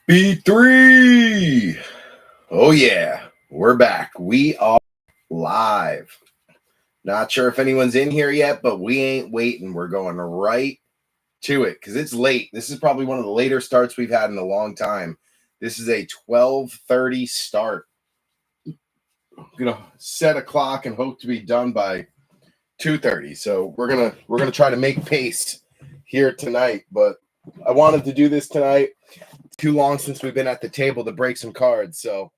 B3. Oh, yeah. We're back. We are live. Not sure if anyone's in here yet, but we ain't waiting. We're going right to it because it's late. This is probably one of the later starts we've had in a long time. This is a 12:30 start. I'm gonna set a clock and hope to be done by 2:30. So we're gonna try to make pace here tonight. But I wanted to do this tonight. Too long since we've been at the table to break some cards, so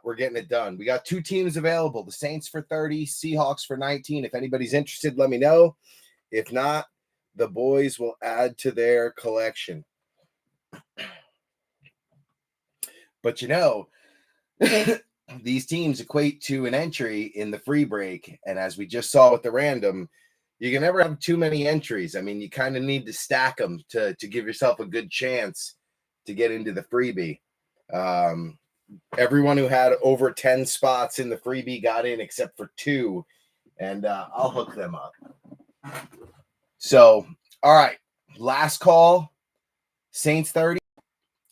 we're getting it done. We got two teams available: the Saints for 30, Seahawks for 19. If anybody's interested, let me know. If not, the boys will add to their collection. But these teams equate to an entry in the free break, and as we just saw with the random, you can never have too many entries. I mean, you kind of need to stack them to give yourself a good chance to get into the freebie. Everyone who had over 10 spots in the freebie got in except for two, and I'll hook them up. So, all right, last call, Saints 30,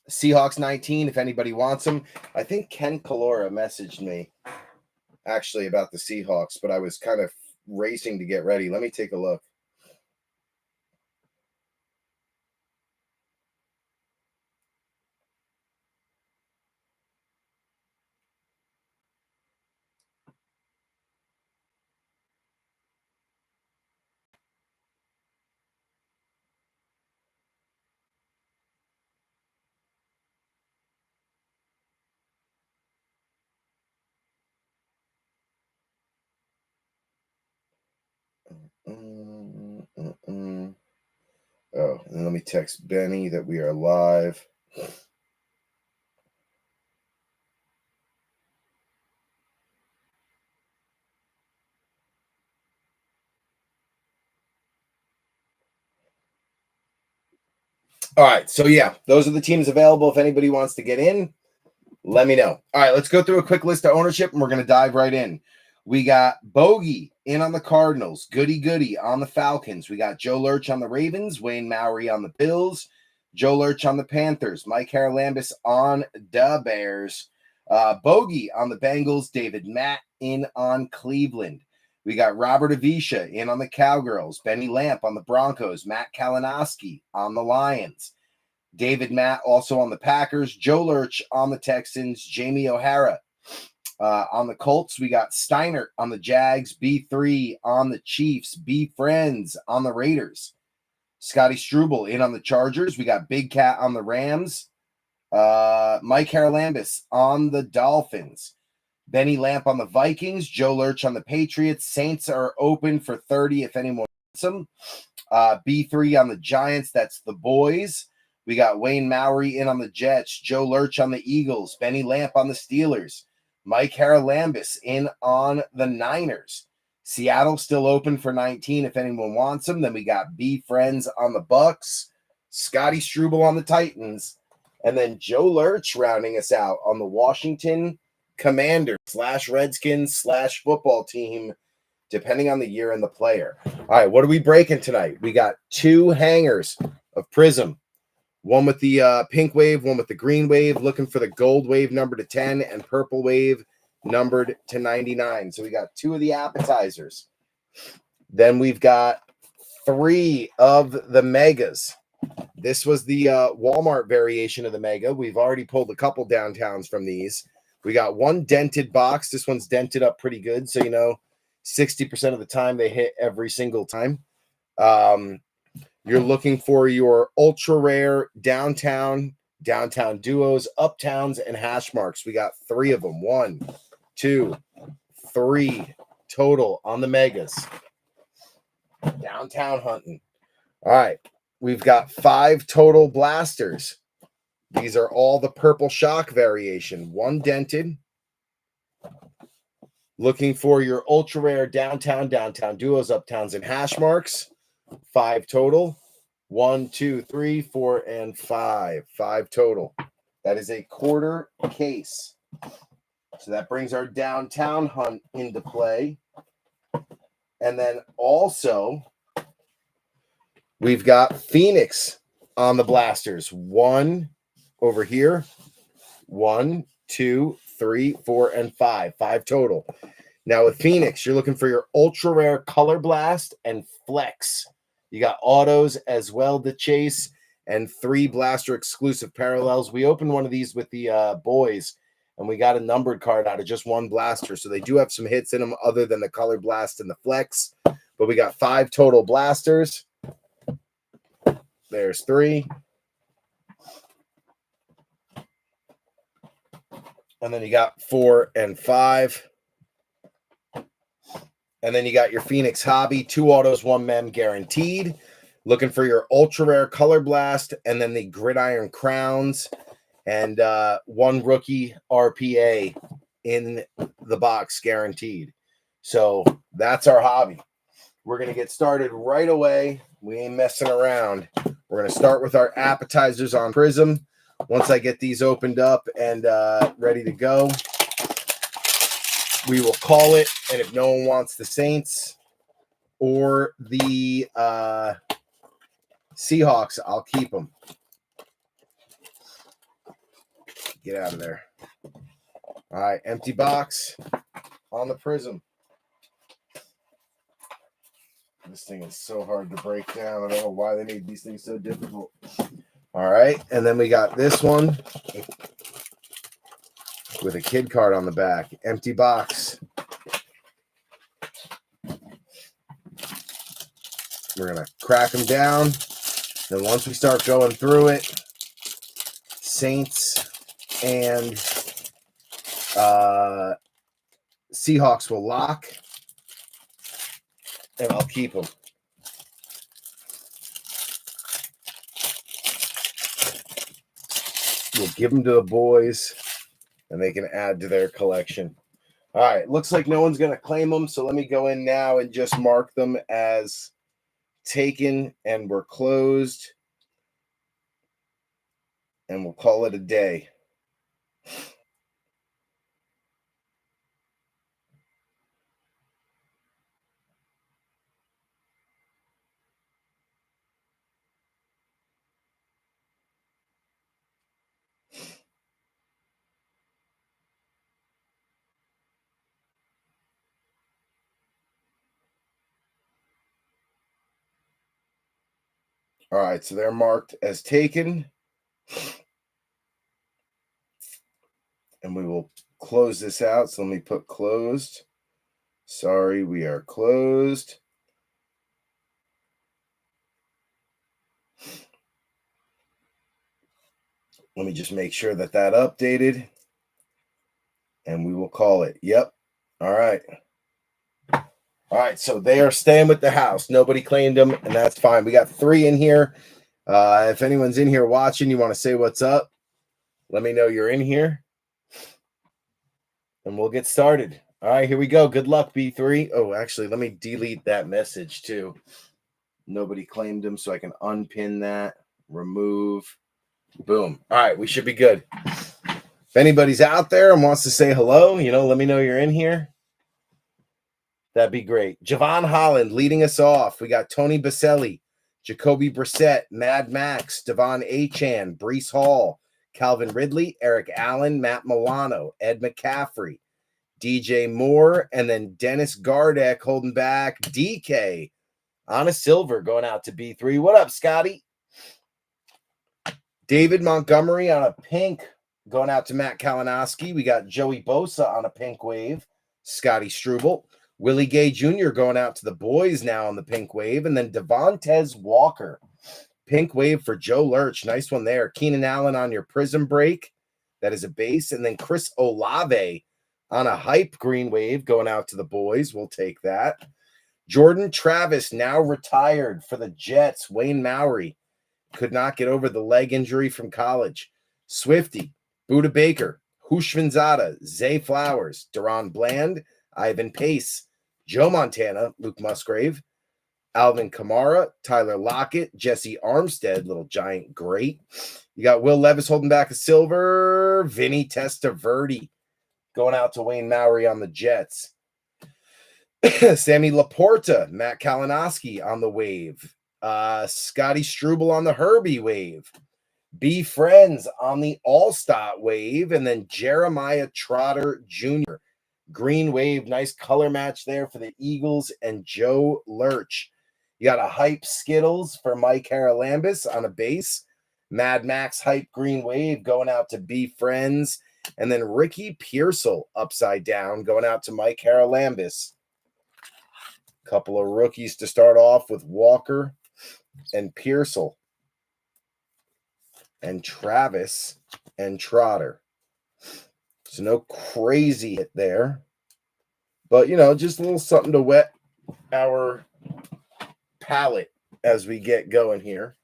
Seahawks 19, if anybody wants them. I think Ken Calora messaged me, actually, about the Seahawks, but I was kind of racing to get ready. Let me take a look. Oh, and let me text Benny that we are live. All right, so yeah, those are the teams available. If anybody wants to get in, let me know. All right, let's go through a quick list of ownership, and we're going to dive right in. We got Bogey in on the Cardinals, Goody on the Falcons. We got Joe Lurch on the Ravens, Wayne Maury on the Bills, Joe Lurch on the Panthers, Mike Haralambis on the Bears, Bogey on the Bengals, David Matt in on Cleveland. We got Robert Avisha in on the Cowgirls, Benny Lamp on the Broncos, Matt Kalinowski on the Lions, David Matt also on the Packers, Joe Lurch on the Texans, Jamie O'Hara on the Colts. We got Steiner on the Jags, B3 on the Chiefs, B Friends on the Raiders, Scotty Struble in on the Chargers. We got Big Cat on the Rams, Mike Haralambis on the Dolphins, Benny Lamp on the Vikings, Joe Lurch on the Patriots. Saints are open for 30 if anyone wants them. B3 on the Giants, that's the boys. We got Wayne Maury in on the Jets, Joe Lurch on the Eagles, Benny Lamp on the Steelers, Mike Haralambis in on the Niners. Seattle still open for 19 if anyone wants them. Then we got B Friends on the Bucks, Scotty Struble on the Titans, and then Joe Lurch rounding us out on the Washington Commanders / Redskins / football team, depending on the year and the player. All right, what are we breaking tonight? We got two hangers of Prism. One with the pink wave, one with the green wave, looking for the gold wave numbered to 10 and purple wave numbered to 99. So we got two of the appetizers. Then we've got three of the megas. This was the Walmart variation of the mega. We've already pulled a couple downtowns from these. We got one dented box. This one's dented up pretty good. So, 60% of the time they hit every single time. You're looking for your ultra rare downtown duos, uptowns, and hash marks. We got three of them. 1, 2, 3 total on the megas. Downtown hunting. All right. We've got 5 total blasters. These are all the purple shock variation. 1 dented. Looking for your ultra rare downtown duos, uptowns, and hash marks. 5 total. 1, 2, 3, 4, and 5. 5 total. That is a quarter case. So that brings our downtown hunt into play. And then also, we've got Phoenix on the blasters. 1, over here. 1, 2, 3, 4, and 5. 5 total. Now with Phoenix, you're looking for your ultra rare Color Blast and Flex. You got autos as well to chase and 3 blaster exclusive parallels. We opened one of these with the boys, and we got a numbered card out of just 1 blaster. So they do have some hits in them other than the Color Blast and the Flex. But we got 5 total blasters. There's 3. And then you got 4 and 5. And then you got your Phoenix Hobby, 2 autos, 1 mem guaranteed. Looking for your ultra rare Color Blast, and then the Gridiron Crowns, and 1 rookie RPA in the box guaranteed. So that's our hobby. We're going to get started right away. We ain't messing around. We're going to start with our appetizers on Prism. Once I get these opened up and ready to go, we will call it. And if no one wants the Saints or the Seahawks, I'll keep them. Get out of there. All right, empty box on the Prism. This thing is so hard to break down. I don't know why they made these things so difficult. All right, and then we got this one with a kid card on the back. Empty box. We're going to crack them down. Then once we start going through it, Saints and Seahawks will lock, and I'll keep them. We'll give them to the boys, and they can add to their collection. All right, looks like no one's going to claim them, so let me go in now and just mark them as taken, and we're closed, and we'll call it a day. All right, so they're marked as taken. And we will close this out. So let me put closed. Sorry, we are closed. Let me just make sure that updated. And we will call it. Yep. All right. All right, so they are staying with the house. Nobody claimed them, and that's fine. We got 3 in here. If anyone's in here watching, you want to say what's up, let me know you're in here, and we'll get started. All right, here we go. Good luck, B3. Oh, actually, let me delete that message, too. Nobody claimed them, so I can unpin that, remove, boom. All right, we should be good. If anybody's out there and wants to say hello, let me know you're in here. That'd be great. Javon Holland leading us off. We got Tony Baselli, Jacoby Brissett, Mad Max, Devon Achan, Breece Hall, Calvin Ridley, Eric Allen, Matt Milano, Ed McCaffrey, DJ Moore, and then Dennis Gardeck holding back DK on a silver going out to B3. What up, Scotty? David Montgomery on a pink going out to Matt Kalinowski. We got Joey Bosa on a pink wave, Scotty Struble. Willie Gay Jr. going out to the boys now on the pink wave. And then Devontae Walker, pink wave for Joe Lurch. Nice one there. Keenan Allen on your Prism break. That is a base. And then Chris Olave on a hype green wave going out to the boys. We'll take that. Jordan Travis now retired for the Jets. Wayne Mowry could not get over the leg injury from college. Swifty, Buda Baker, Hushmanzada, Zay Flowers, Deron Bland, Ivan Pace, Joe Montana, Luke Musgrave, Alvin Kamara, Tyler Lockett, Jesse Armstead, little giant great. You got Will Levis holding back a silver, Vinny Testaverde going out to Wayne Mowry on the Jets. Sammy Laporta, Matt Kalinowski on the wave. Scotty Struble on the Herbie wave. Be Friends on the All-Star wave, and then Jeremiah Trotter Jr. Green wave, nice color match there for the Eagles and Joe Lurch. You got a hype Skittles for Mike Haralambis on a base. Mad Max hype green wave going out to Be Friends. And then Ricky Pearsall upside down going out to Mike Haralambis. Couple of rookies to start off with Walker and Pearsall. And Travis and Trotter. So no crazy hit there. But, just a little something to wet our palate as we get going here.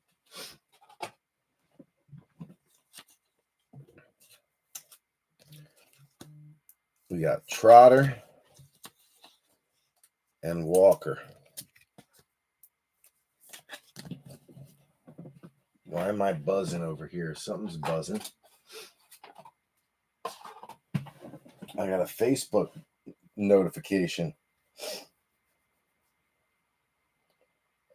We got Trotter and Walker. Why am I buzzing over here? Something's buzzing. I got a Facebook notification.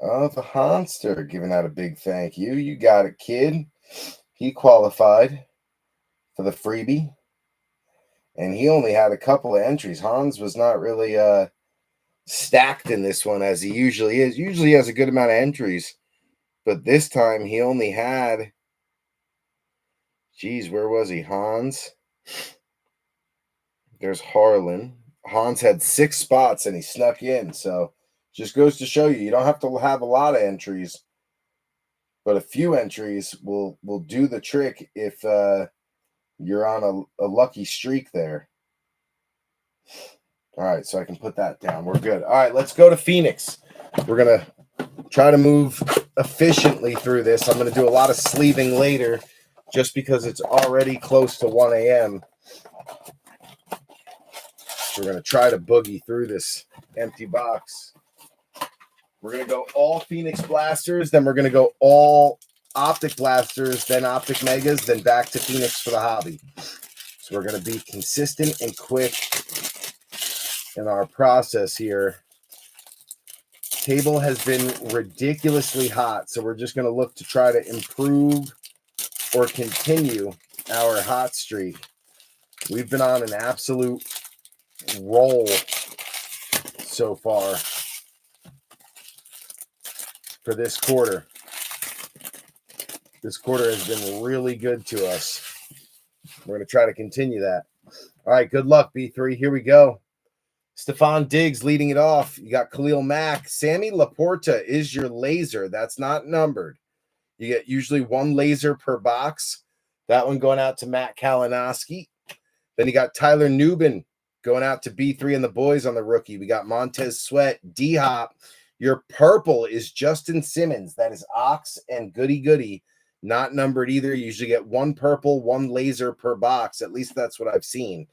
Oh, the Honster giving out a big thank you. You got it, kid. He qualified for the freebie. And he only had a couple of entries. Hans was not really stacked in this one as he usually is. Usually he has a good amount of entries. But this time he only had, where was he? Hans. There's Harlan. Hans had 6 spots and he snuck in. So just goes to show you don't have to have a lot of entries. But a few entries will do the trick if you're on a lucky streak there. All right, so I can put that down. We're good. All right, let's go to Phoenix. We're going to try to move efficiently through this. I'm going to do a lot of sleeving later just because it's already close to 1 a.m. So we're going to try to boogie through this empty box. We're going to go all Phoenix Blasters, then we're going to go all Optic Blasters, then Optic Megas, then back to Phoenix for the hobby. So we're going to be consistent and quick in our process here. Table has been ridiculously hot, so we're just going to look to try to improve or continue our hot streak. We've been on an absolute roll so far for this quarter. This quarter has been really good to us. We're going to try to continue that. All right, good luck, B3. Here we go. Stephon Diggs leading it off. You got Khalil Mack. Sammy Laporta is your laser. That's not numbered. You get usually 1 laser per box. That one going out to Matt Kalinowski. Then you got Tyler Nubin going out to B3 and the boys on the rookie. We got Montez Sweat, D-Hop. Your purple is Justin Simmons. That is Ox and Goody Goody. Not numbered either. You usually get 1 purple, 1 laser per box. At least that's what I've seen.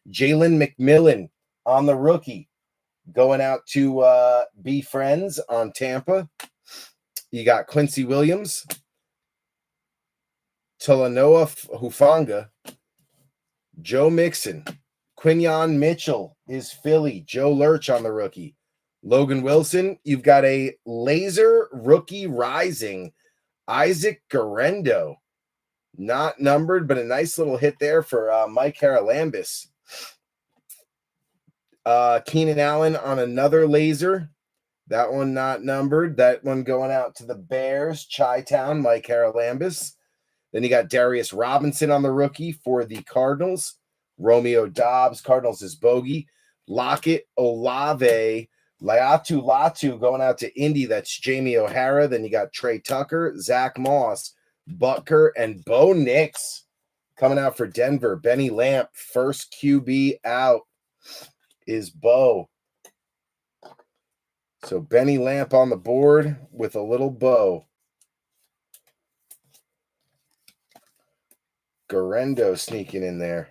Jalen McMillan on the rookie. Going out to Be Friends on Tampa. You got Quincy Williams. Talanoa Hufanga. Joe Mixon. Quinyon Mitchell is Philly. Joe Lurch on the rookie. Logan Wilson. You've got a laser rookie rising. Isaac Garendo. Not numbered, but a nice little hit there for Mike Haralambis. Keenan Allen on another laser. That one not numbered. That one going out to the Bears. Chi-Town, Mike Haralambis. Then you got Darius Robinson on the rookie for the Cardinals. Romeo Dobbs, Cardinals is bogey. Lockett, Olave, Latu going out to Indy. That's Jamie O'Hara. Then you got Trey Tucker, Zach Moss, Butker, and Bo Nix coming out for Denver. Benny Lamp, first QB out is Bo. So Benny Lamp on the board with a little bow. Garendo sneaking in there.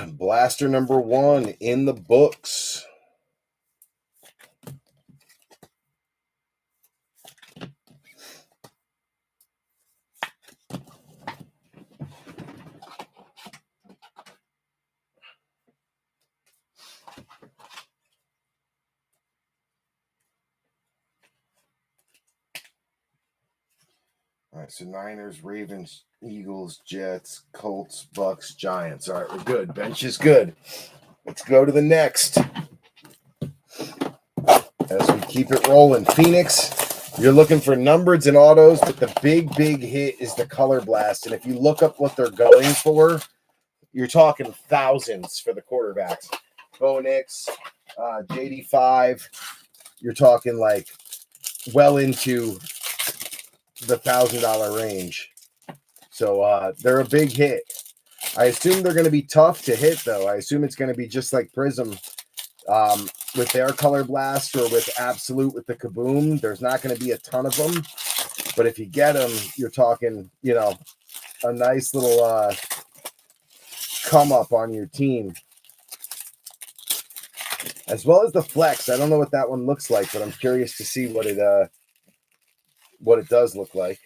Blaster number 1 in the books. All right, so Niners, Ravens, Eagles, Jets, Colts, Bucks, Giants. All right, we're good. Bench is good. Let's go to the next. As we keep it rolling. Phoenix, you're looking for numbereds and autos, but the big hit is the color blast. And if you look up what they're going for, you're talking thousands for the quarterbacks. Bo Nix, JD5, you're talking like well into the $1,000 range. So they're a big hit. I assume they're going to be tough to hit, though. I assume it's going to be just like Prism with their color blast or with Absolute with the Kaboom. There's not going to be a ton of them. But if you get them, you're talking, you know, a nice little come up on your team. As well as the flex. I don't know what that one looks like, but I'm curious to see what it does look like.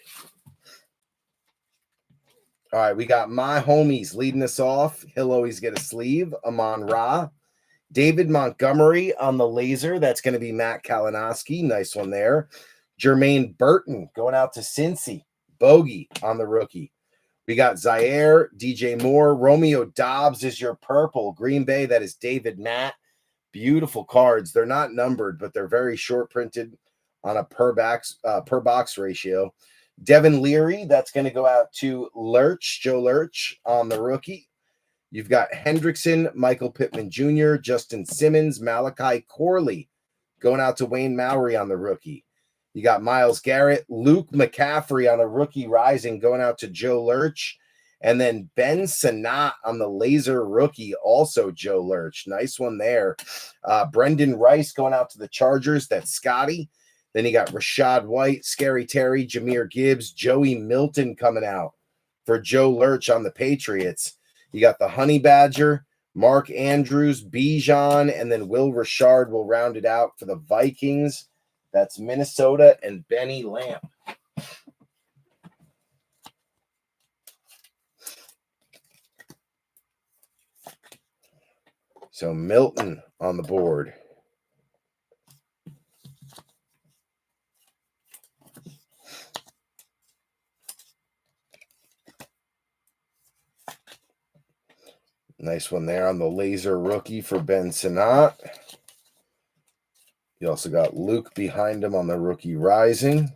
All right, we got my homies leading us off. He'll always get a sleeve. Amon Ra. David Montgomery on the laser. That's going to be Matt Kalinowski. Nice one there. Jermaine Burton going out to Cincy. Bogey on the rookie. We got Zaire, DJ Moore. Romeo Dobbs is your purple. Green Bay, that is David Matt. Beautiful cards. They're not numbered, but they're very short printed on a per box ratio. Devin Leary, that's going to go out to Joe Lurch on the rookie. You've got Hendrickson, Michael Pittman Jr., Justin Simmons, Malachi Corley going out to Wayne Mowry on the rookie. You got Myles Garrett, Luke McCaffrey on a rookie rising going out to Joe Lurch. And then Ben Sanat on the laser rookie, also Joe Lurch. Nice one there. Brendan Rice going out to the Chargers. That's Scotty. Then you got Rashad White, Scary Terry, Jahmyr Gibbs, Joey Milton coming out for Joe Lurch on the Patriots. You got the Honey Badger, Mark Andrews, Bijan, and then Will Richard will round it out for the Vikings. That's Minnesota and Benny Lamp. So Milton on the board. Nice one there on the laser rookie for Ben Sanat. You also got Luke behind him on the rookie rising.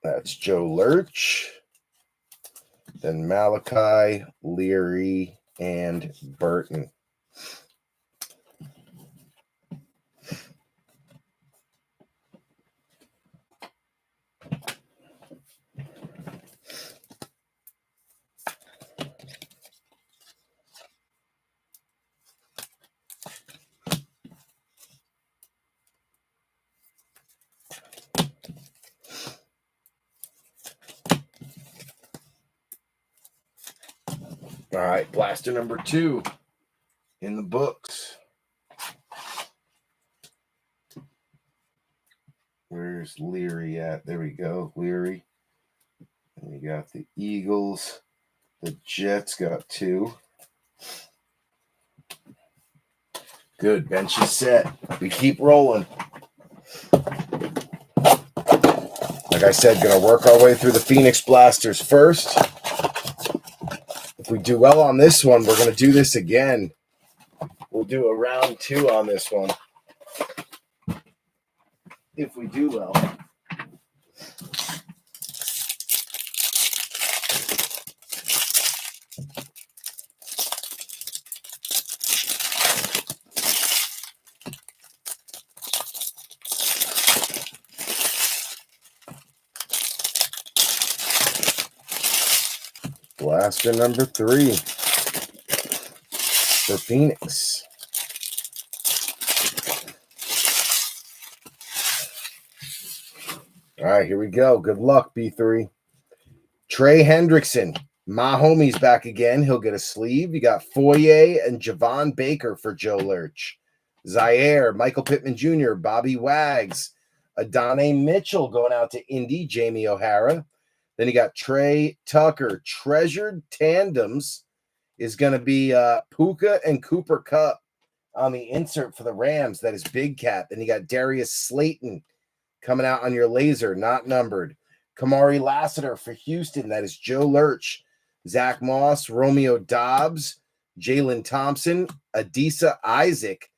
That's Joe Lurch. Then Malachi, Leary, and Burton. All right, blaster number 2 in the books. Where's Leary at? There we go, Leary. And we got the Eagles. The Jets got 2. Good, bench is set. We keep rolling. Like I said, going to work our way through the Phoenix Blasters first. If we do well on this one, we're going to do this again. We'll do a round 2 on this one. If we do well. Blaster number 3 for Phoenix. All right, here we go. Good luck, B3. Trey Hendrickson, My homie's back again. He'll get a sleeve. You got Foye and Javon Baker for Joe Lurch. Zaire, Michael Pittman Jr., Bobby Wags. Adonai Mitchell going out to Indy, Jamie O'Hara. Then you got Trey Tucker. Treasured Tandems is going to be Puka and Cooper Cup on the insert for the Rams. That is Big Cat. Then you got Darius Slayton coming out on your laser, not numbered. Kamari Lassiter for Houston. That is Joe Lurch. Zach Moss, Romeo Dobbs, Jalen Thompson, Adisa Isaac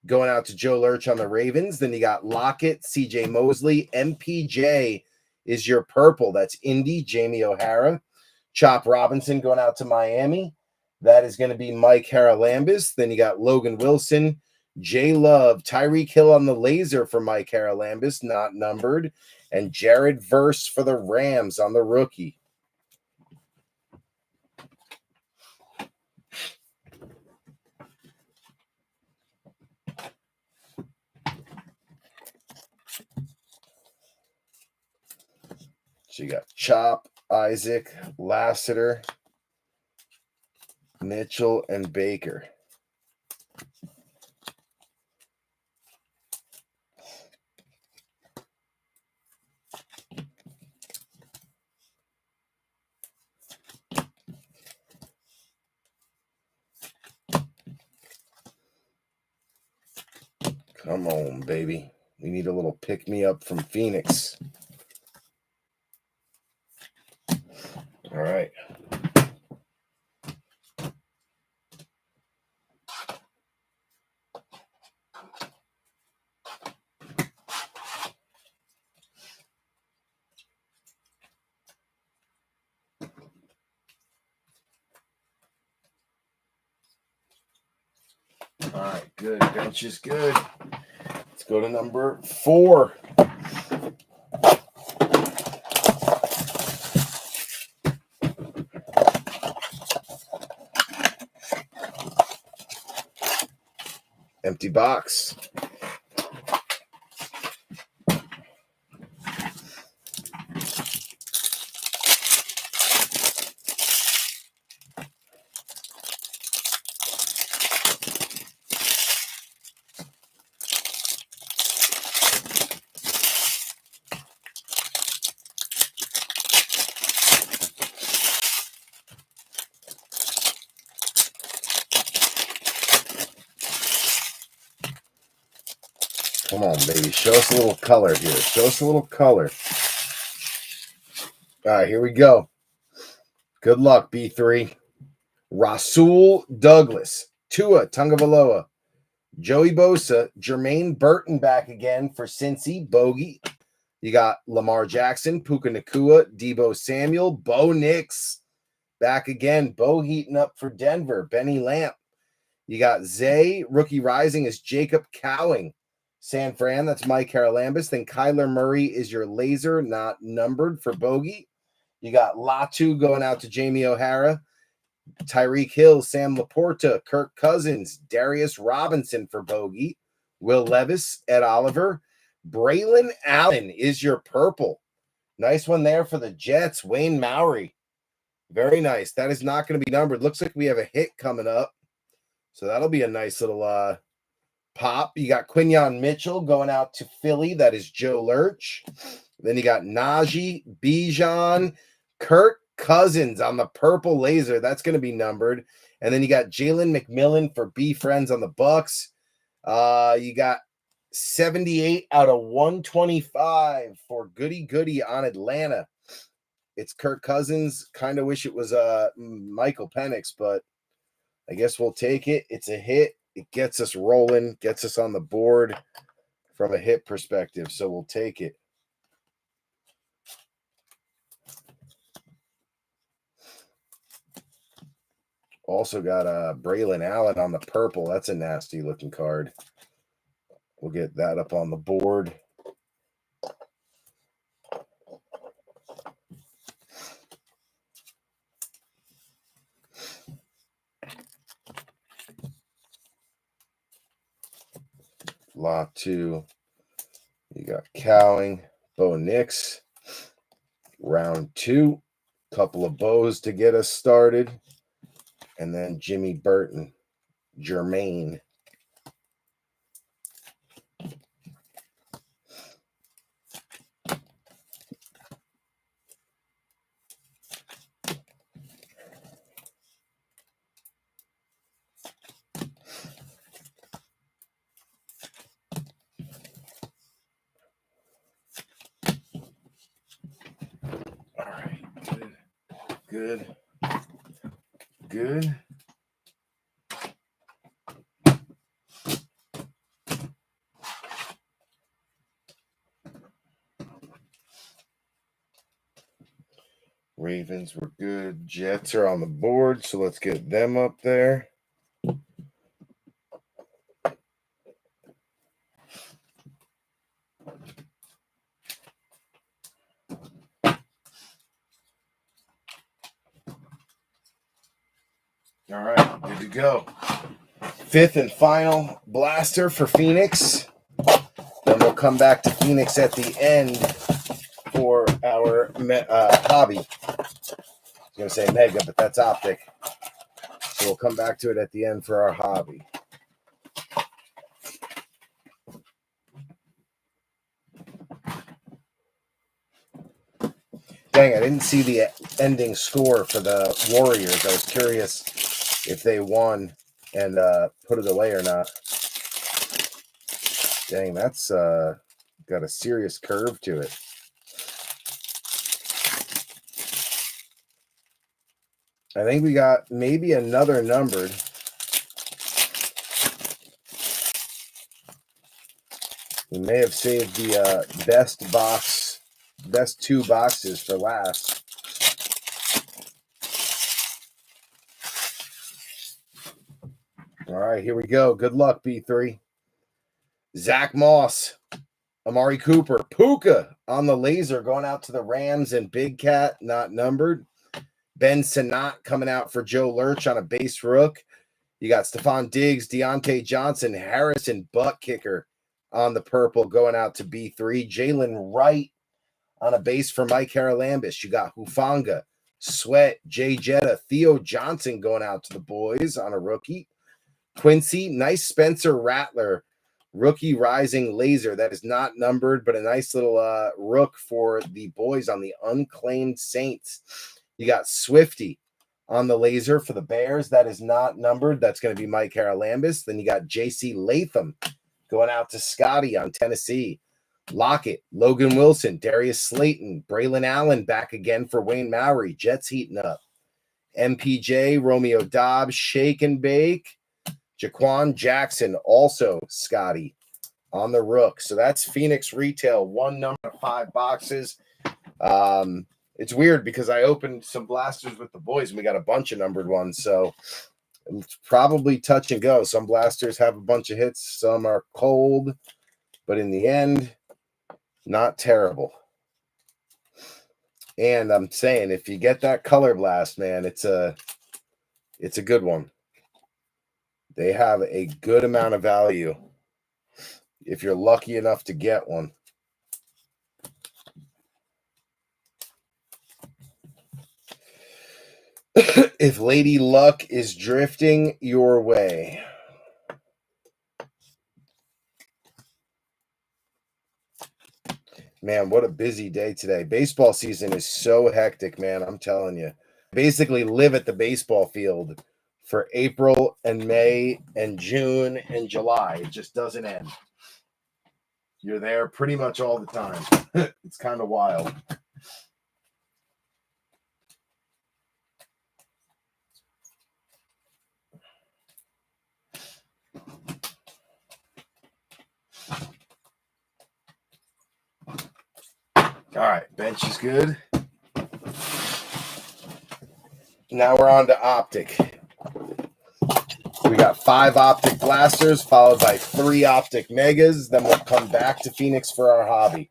going out to Joe Lurch on the Ravens. Then you got Lockett, CJ Mosley. MPJ is your purple. That's Indy, Jamie O'Hara. Chop Robinson going out to Miami. That is going to be Mike Haralambis. Then you got Logan Wilson, Jay Love, Tyreek Hill on the laser for Mike Haralambis, not numbered, and Jared Verse for the Rams on the rookie. So you got Chop, Isaac, Lassiter, Mitchell, and Baker. Come on, baby. We need a little pick-me-up from Phoenix. All right. All right, good. Bench is good. Let's go to number 4. Empty box. Come on, baby. Show us a little color here. Show us a little color. All right, here we go. Good luck, B3. Rasul Douglas, Tua Tagovailoa, Joey Bosa, Jermaine Burton back again for Cincy, Bogey. You got Lamar Jackson, Puka Nacua, Debo Samuel, Bo Nix back again. Bo heating up for Denver, Benny Lamp. You got Zay, rookie rising is Jacob Cowing. San Fran, that's Mike Haralambis. Then Kyler Murray is your laser, not numbered for Bogey. You got Latu going out to Jamie O'Hara. Tyreek Hill, Sam Laporta, Kirk Cousins, Darius Robinson for Bogey. Will Levis, Ed Oliver. Braylon Allen is your purple. Nice one there for the Jets. Wayne Mowry. Very nice. That is not going to be numbered. Looks like we have a hit coming up. So that'll be a nice little pop. You got Quinyon Mitchell going out to Philly. That is Joe Lurch. Then you got Najee, Bijan, Kirk Cousins on the purple laser. That's going to be numbered. And then you got Jalen McMillan for B Friends on the Bucks. You got 78 out of 125 for Goody Goody on Atlanta. It's Kirk Cousins. Kind of wish it was Michael Penix, but I guess we'll take it. It's a hit. It gets us rolling, gets us on the board from a hit perspective, so we'll take it. Also got Braylon Allen on the purple. That's a nasty looking card. We'll get that up on the board. Lot 2. You got Cowing, Bo Nix. Round 2. Couple of bows to get us started. And then Jimmy Burton, Jermaine. All right, good. Ravens were good. Jets are on the board, so let's get them up there. All right, good to go. Fifth and final blaster for Phoenix. Then we'll come back to Phoenix at the end for our hobby. I was going to say mega, but that's Optic. So we'll come back to it at the end for our hobby. Dang, I didn't see the ending score for the Warriors. I was curious if they won and put it away or not. Dang, that's got a serious curve to it. I think we got maybe another numbered. We may have saved the best two boxes for last. All right, here we go. Good luck, B3. Zach Moss, Amari Cooper, Puka on the laser going out to the Rams, and Big Cat not numbered. Ben Sinnott coming out for Joe Lurch on a base rook. You got Stephon Diggs, Deontay Johnson, Harrison butt kicker on the purple going out to B3. Jalen Wright on a base for Mike Haralambis. You got Hufanga, Sweat, Jay Jetta, Theo Johnson going out to the boys on a rookie. Quincy, nice Spencer Rattler, rookie rising laser that is not numbered, but a nice little rook for the boys on the unclaimed Saints. You got Swifty on the laser for the Bears. That is not numbered. That's going to be Mike Haralambis. Then you got J.C. Latham going out to Scotty on Tennessee. Lockett, Logan Wilson, Darius Slayton, Braylon Allen back again for Wayne Mowry. Jets heating up. MPJ, Romeo Dobbs, Shake and Bake. Jaquan Jackson, also Scotty on the rook. So that's Phoenix retail, one number, 5 boxes. It's weird because I opened some blasters with the boys and we got a bunch of numbered ones. So it's probably touch and go. Some blasters have a bunch of hits. Some are cold, but in the end, not terrible. And I'm saying, if you get that color blast, man, it's a good one. They have a good amount of value if you're lucky enough to get one. If Lady Luck is drifting your way. Man, what a busy day today. Baseball season is so hectic, man. I'm telling you. Basically live at the baseball field for April and May and June and July. It just doesn't end. You're there pretty much all the time. It's kind of wild. All right, bench is good. Now we're on to Optic. We got 5 Optic blasters followed by 3 Optic megas. Then we'll come back to Phoenix for our hobby.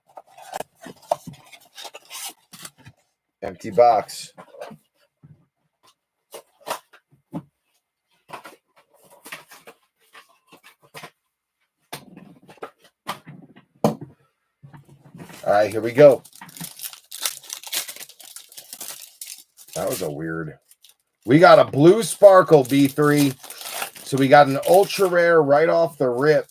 Empty box. All right, here we go. That was a weird. We got a blue sparkle B3. So we got an ultra rare right off the rip.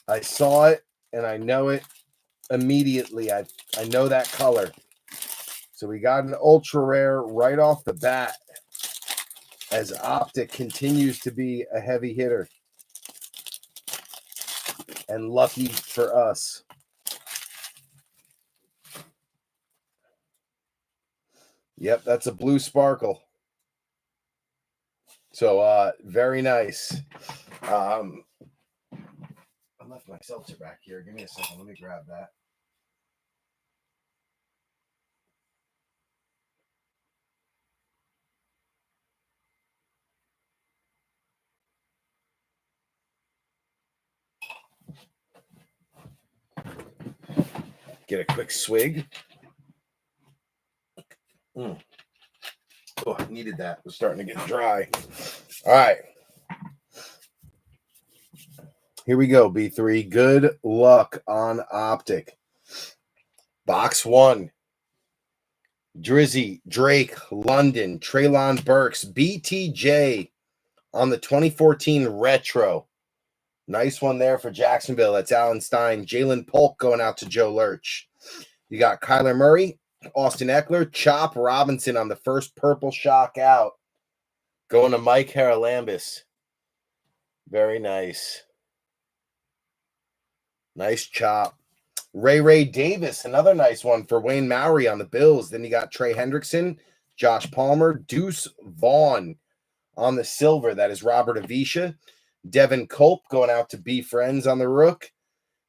I saw it and I know it immediately. I know that color. So we got an ultra rare right off the bat as Optic continues to be a heavy hitter. And lucky for us. Yep, that's a blue sparkle. So very nice. I left my seltzer back here. Give me a second. Let me grab that. Get a quick swig. Oh, I needed that. It was starting to get dry. All right. Here we go, B3. Good luck on Optic. Box 1. Drizzy, Drake, London, Treylon Burks, BTJ on the 2014 Retro. Nice one there for Jacksonville. That's Alan Stein. Jalen Polk going out to Joe Lurch. You got Kyler Murray, Austin Eckler, Chop Robinson on the first purple shock out. Going to Mike Haralambis. Very nice. Nice chop. Ray Davis, another nice one for Wayne Maury on the Bills. Then you got Trey Hendrickson, Josh Palmer, Deuce Vaughn on the silver. That is Robert Avisha. Devin Culp going out to be friends on the rook.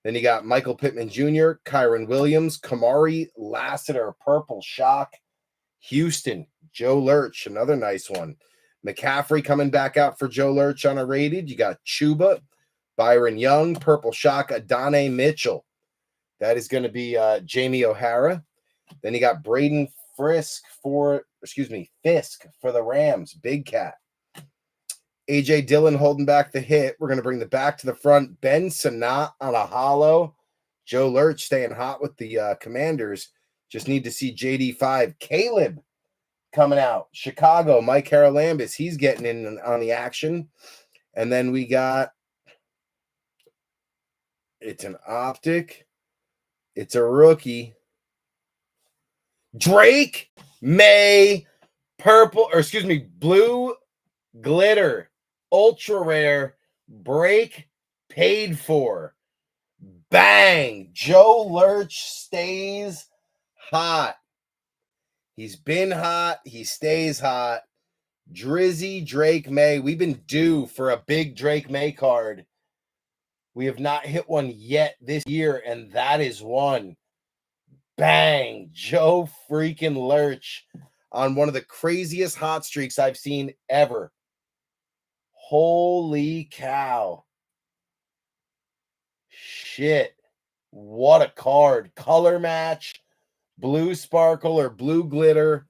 Then you got Michael Pittman Jr., Kyron Williams, Kamari Lassiter, purple shock. Houston, Joe Lurch, another nice one. McCaffrey coming back out for Joe Lurch on a rated. You got Chuba, Byron Young, purple shock, Adonai Mitchell. That is going to be Jamie O'Hara. Then you got Braden Fisk for the Rams, Big Cat. A.J. Dillon holding back the hit. We're going to bring the back to the front. Ben Sanat on a hollow. Joe Lurch staying hot with the Commanders. Just need to see JD5. Caleb coming out. Chicago, Mike Haralambis. He's getting in on the action. And then we got, it's an Optic. It's a rookie. Drake May blue glitter. Ultra rare break paid for. Bang. Joe Lurch stays hot. He's been hot. He stays hot. Drizzy Drake May. We've been due for a big Drake May card. We have not hit one yet this year, and that is one. Bang. Joe freaking Lurch on one of the craziest hot streaks I've seen ever. Holy cow. Shit. What a card. Color match. Blue sparkle or blue glitter.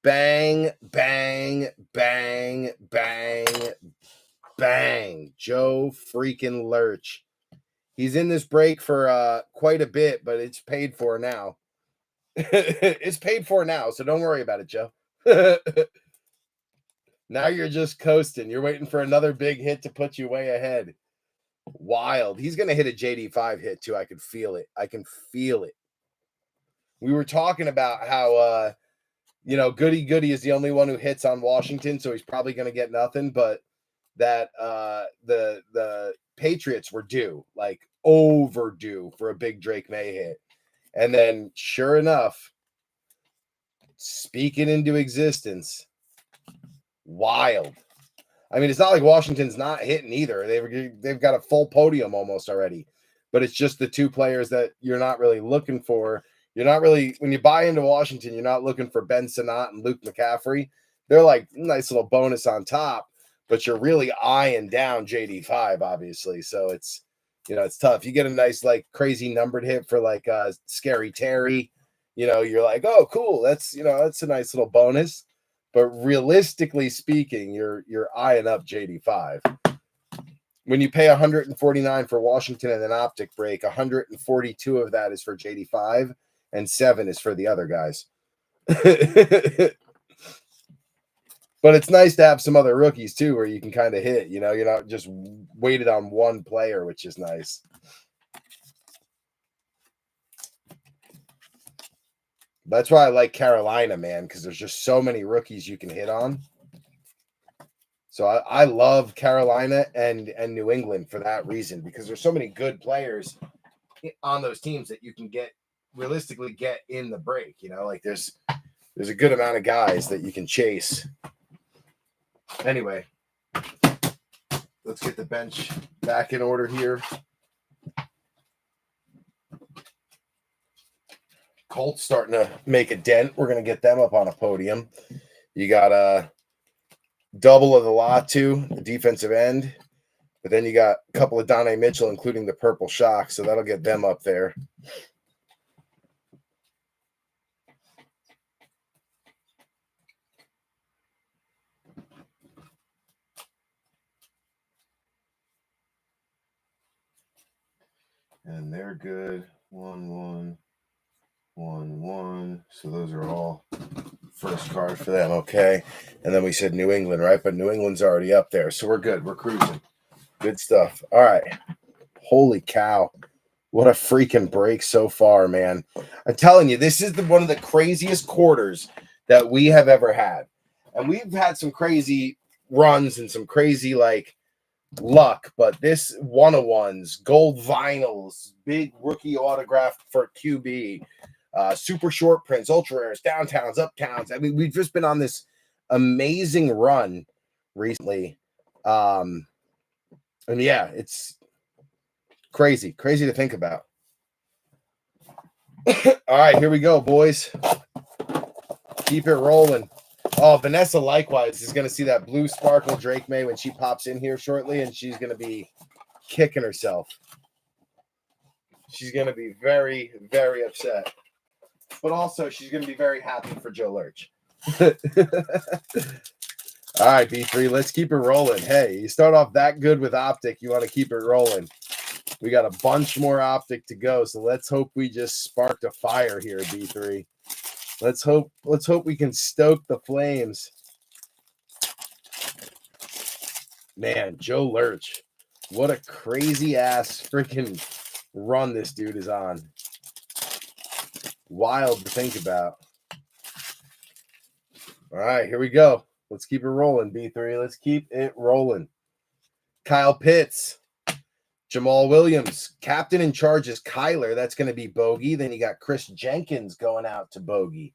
Bang, bang, bang, bang, bang. Joe freaking Lurch. He's in this break for quite a bit, but it's paid for now. It's paid for now, so don't worry about it, Joe. Now you're just coasting. You're waiting for another big hit to put you way ahead. Wild. He's going to hit a JD5 hit, too. I can feel it. I can feel it. We were talking about how, Goody is the only one who hits on Washington, so he's probably going to get nothing, but that the Patriots were due, like overdue for a big Drake May hit. And then, sure enough, speak it into existence. Wild. I mean, it's not like Washington's not hitting either. They've got a full podium almost already. But it's just the two players that you're not really looking for. You're not really, when you buy into Washington, you're not looking for Ben Sanat and Luke McCaffrey. They're like nice little bonus on top, but you're really eyeing down JD5, obviously. So it's, it's tough. You get a nice, like, crazy numbered hit for like Scary Terry. You're like, oh, cool. That's a nice little bonus. But realistically speaking, you're eyeing up JD5. When you pay $149 for Washington and an Optic break, 142 of that is for JD5. and 7 is for the other guys. But it's nice to have some other rookies too, where you can kind of hit, you know, you're not just weighted on one player, which is nice. That's why I like Carolina, man, because there's just so many rookies you can hit on. So I love Carolina and New England for that reason, because there's so many good players on those teams that you can realistically get in the break. You know, like there's a good amount of guys that you can chase. Anyway, let's get the bench back in order here. Colts starting to make a dent. We're going to get them up on a podium. You got a double of the Latu, the defensive end. But then you got a couple of Donnie Mitchell, including the purple shock. So that'll get them up there. And they're good. 1-1, 1-1. So those are all first card for them. Okay. And then we said New England, right? But New England's already up there. So we're good. We're cruising. Good stuff. All right. Holy cow. What a freaking break so far, man. I'm telling you, this is one of the craziest quarters that we have ever had. And we've had some crazy runs and some crazy, like, luck. But this 101s, gold vinyls, big rookie autograph for QB, super short prints, ultra rares, downtowns, uptowns. I mean, we've just been on this amazing run recently. And yeah, it's crazy to think about. All right, here we go, boys. Keep it rolling. Oh, Vanessa likewise is going to see that blue sparkle Drake May when she pops in here shortly, and she's going to be kicking herself. She's going to be very, very upset. But also, she's going to be very happy for Joe Lurch. All right, B3, let's keep it rolling. Hey, you start off that good with Optic, you want to keep it rolling. We got a bunch more Optic to go, so let's hope we just sparked a fire here, B3. Let's hope we can stoke the flames. Man, Joe Lurch. What a crazy ass freaking run this dude is on. Wild to think about. All right, here we go. Let's keep it rolling, B3. Let's keep it rolling. Kyle Pitts. Jamal Williams. Captain in charge is Kyler. That's going to be Bogey. Then you got Chris Jenkins going out to Bogey.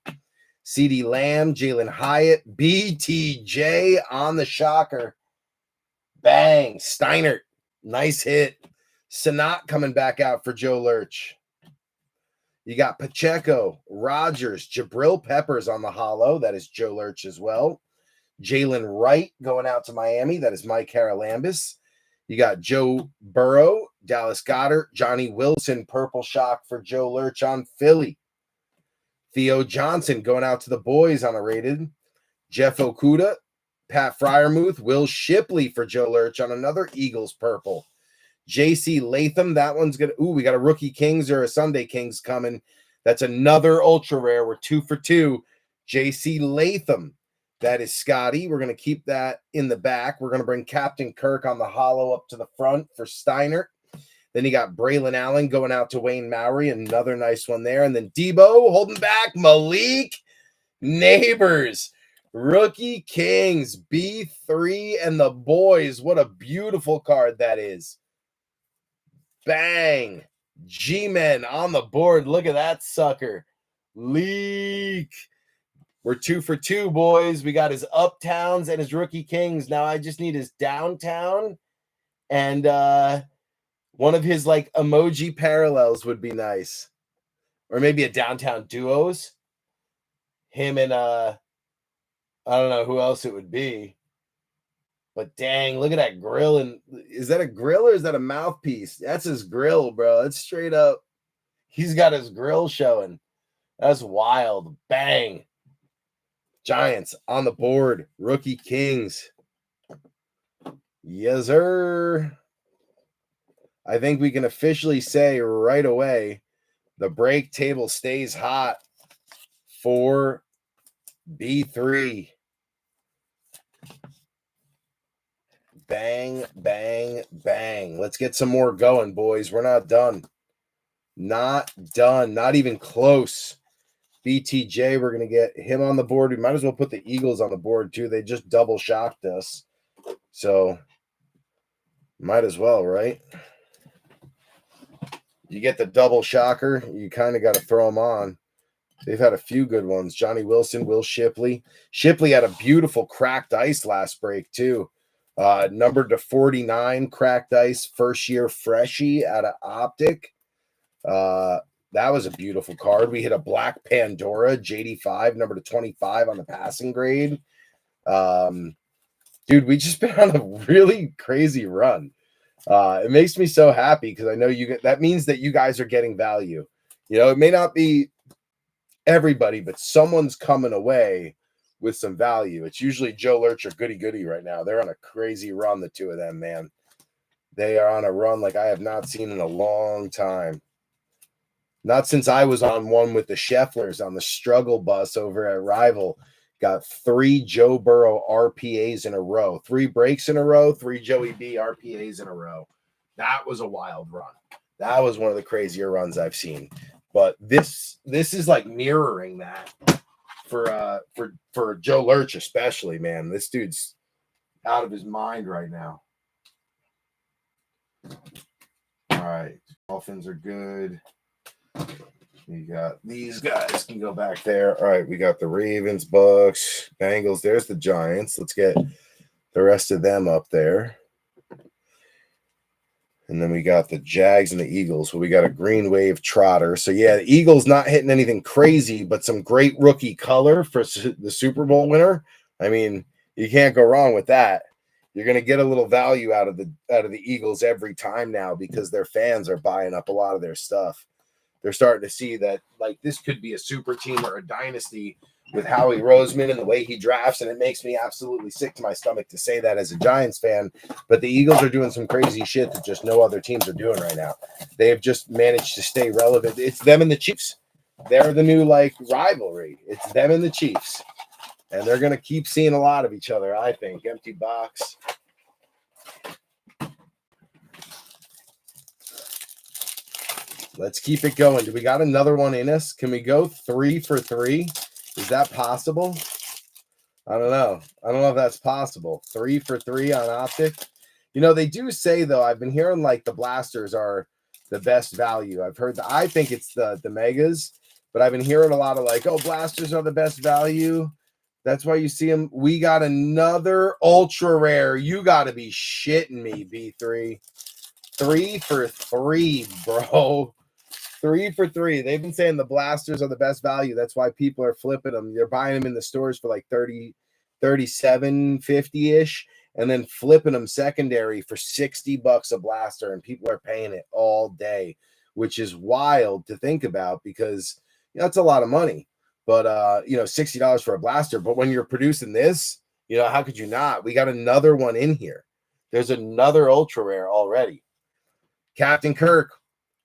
CeeDee Lamb, Jalen Hyatt, BTJ on the shocker. Bang. Steinert. Nice hit. Sanat coming back out for Joe Lurch. You got Pacheco, Rogers, Jabril Peppers on the hollow. That is Joe Lurch as well. Jalen Wright going out to Miami. That is Mike Haralambis. You got Joe Burrow, Dallas Goedert, Johnny Wilson, purple shock for Joe Lurch on Philly. Theo Johnson going out to the boys on a rated. Jeff Okuda, Pat Fryermuth, Will Shipley for Joe Lurch on another Eagles purple. JC Latham, that one's going to, we got a rookie Kings or a Sunday Kings coming. That's another ultra rare. We're 2 for 2. JC Latham. That is Scotty. We're going to keep that in the back. We're going to bring Captain Kirk on the hollow up to the front for Steiner. Then you got Braylon Allen going out to Wayne Mowry. Another nice one there. And then Debo holding back. Malik Neighbors. Rookie Kings. B3 and the boys. What a beautiful card that is. Bang. G-Men on the board. Look at that sucker. Leak. We're 2 for 2, boys. We got his uptowns and his rookie Kings. Now I just need his downtown and one of his like emoji parallels would be nice. Or maybe a downtown duos. Him and I don't know who else it would be. But dang, look at that grill. And is that a grill or is that a mouthpiece? That's his grill, bro. That's straight up. He's got his grill showing. That's wild. Bang. Giants on the board. Rookie Kings. Yes, sir. I think we can officially say right away The break table stays hot for B3. Bang, bang, bang. Let's get some more going, boys. We're not done. Not done. Not even close. BTJ, we're going to get him on the board. We might as well put the Eagles on the board, too. They just double shocked us. So, might as well, right? You get the double shocker, you kind of got to throw them on. They've had a few good ones. Johnny Wilson, Will Shipley. Shipley had a beautiful cracked ice last break, too. Numbered to 49, cracked ice, first year freshie out of Optic. That was a beautiful card. We hit a black Pandora, JD5, number to 25 on the passing grade. Dude, we just been on a really crazy run. It makes me so happy because I know that means that you guys are getting value. You know, it may not be everybody, but someone's coming away with some value. It's usually Joe Lurch or Goody Goody right now. They're on a crazy run, the two of them, man. They are on a run like I have not seen in a long time. Not since I was on one with the Schefflers on the struggle bus over at Rival. Got 3 Joe Burrow RPAs in a row, 3 breaks in a row, 3 Joey B RPAs in a row. That was a wild run. That was one of the crazier runs I've seen. But this is like mirroring that for Joe Lurch especially, man. This dude's out of his mind right now. All right, Dolphins are good. We got these guys can go back there. All right, we got the Ravens, Bucks, Bengals. There's the Giants. Let's get the rest of them up there. And then we got the Jags and the Eagles. Well, we got a Green Wave Trotter. So, yeah, the Eagles not hitting anything crazy, but some great rookie color for the Super Bowl winner. I mean, you can't go wrong with that. You're going to get a little value out of the Eagles every time now because their fans are buying up a lot of their stuff. They're starting to see that, like, this could be a super team or a dynasty with Howie Roseman and the way he drafts, and it makes me absolutely sick to my stomach to say that as a Giants fan, but the Eagles are doing some crazy shit that just no other teams are doing right now. They have just managed to stay relevant. It's them and the Chiefs. They're the new, like, rivalry. It's them and the Chiefs, and they're going to keep seeing a lot of each other, I think. Empty box. Let's keep it going. Do we got another one in us? Can we go 3 for 3? Is that possible? I don't know. I don't know if that's possible. 3 for 3 on Optic. You know, they do say, though, I've been hearing like the blasters are the best value. I've heard that. I think it's the megas, but I've been hearing a lot of like, oh, blasters are the best value. That's why you see them. We got another ultra rare. You got to be shitting me, B3. 3 for 3, bro. 3 for 3. They've been saying the blasters are the best value. That's why people are flipping them. They're buying them in the stores for like 30, 37, 50-ish, and then flipping them secondary for $60 a blaster, and people are paying it all day, which is wild to think about because that's a lot of money. But $60 for a blaster. But when you're producing this, how could you not? We got another one in here. There's another ultra rare already. Captain Kirk,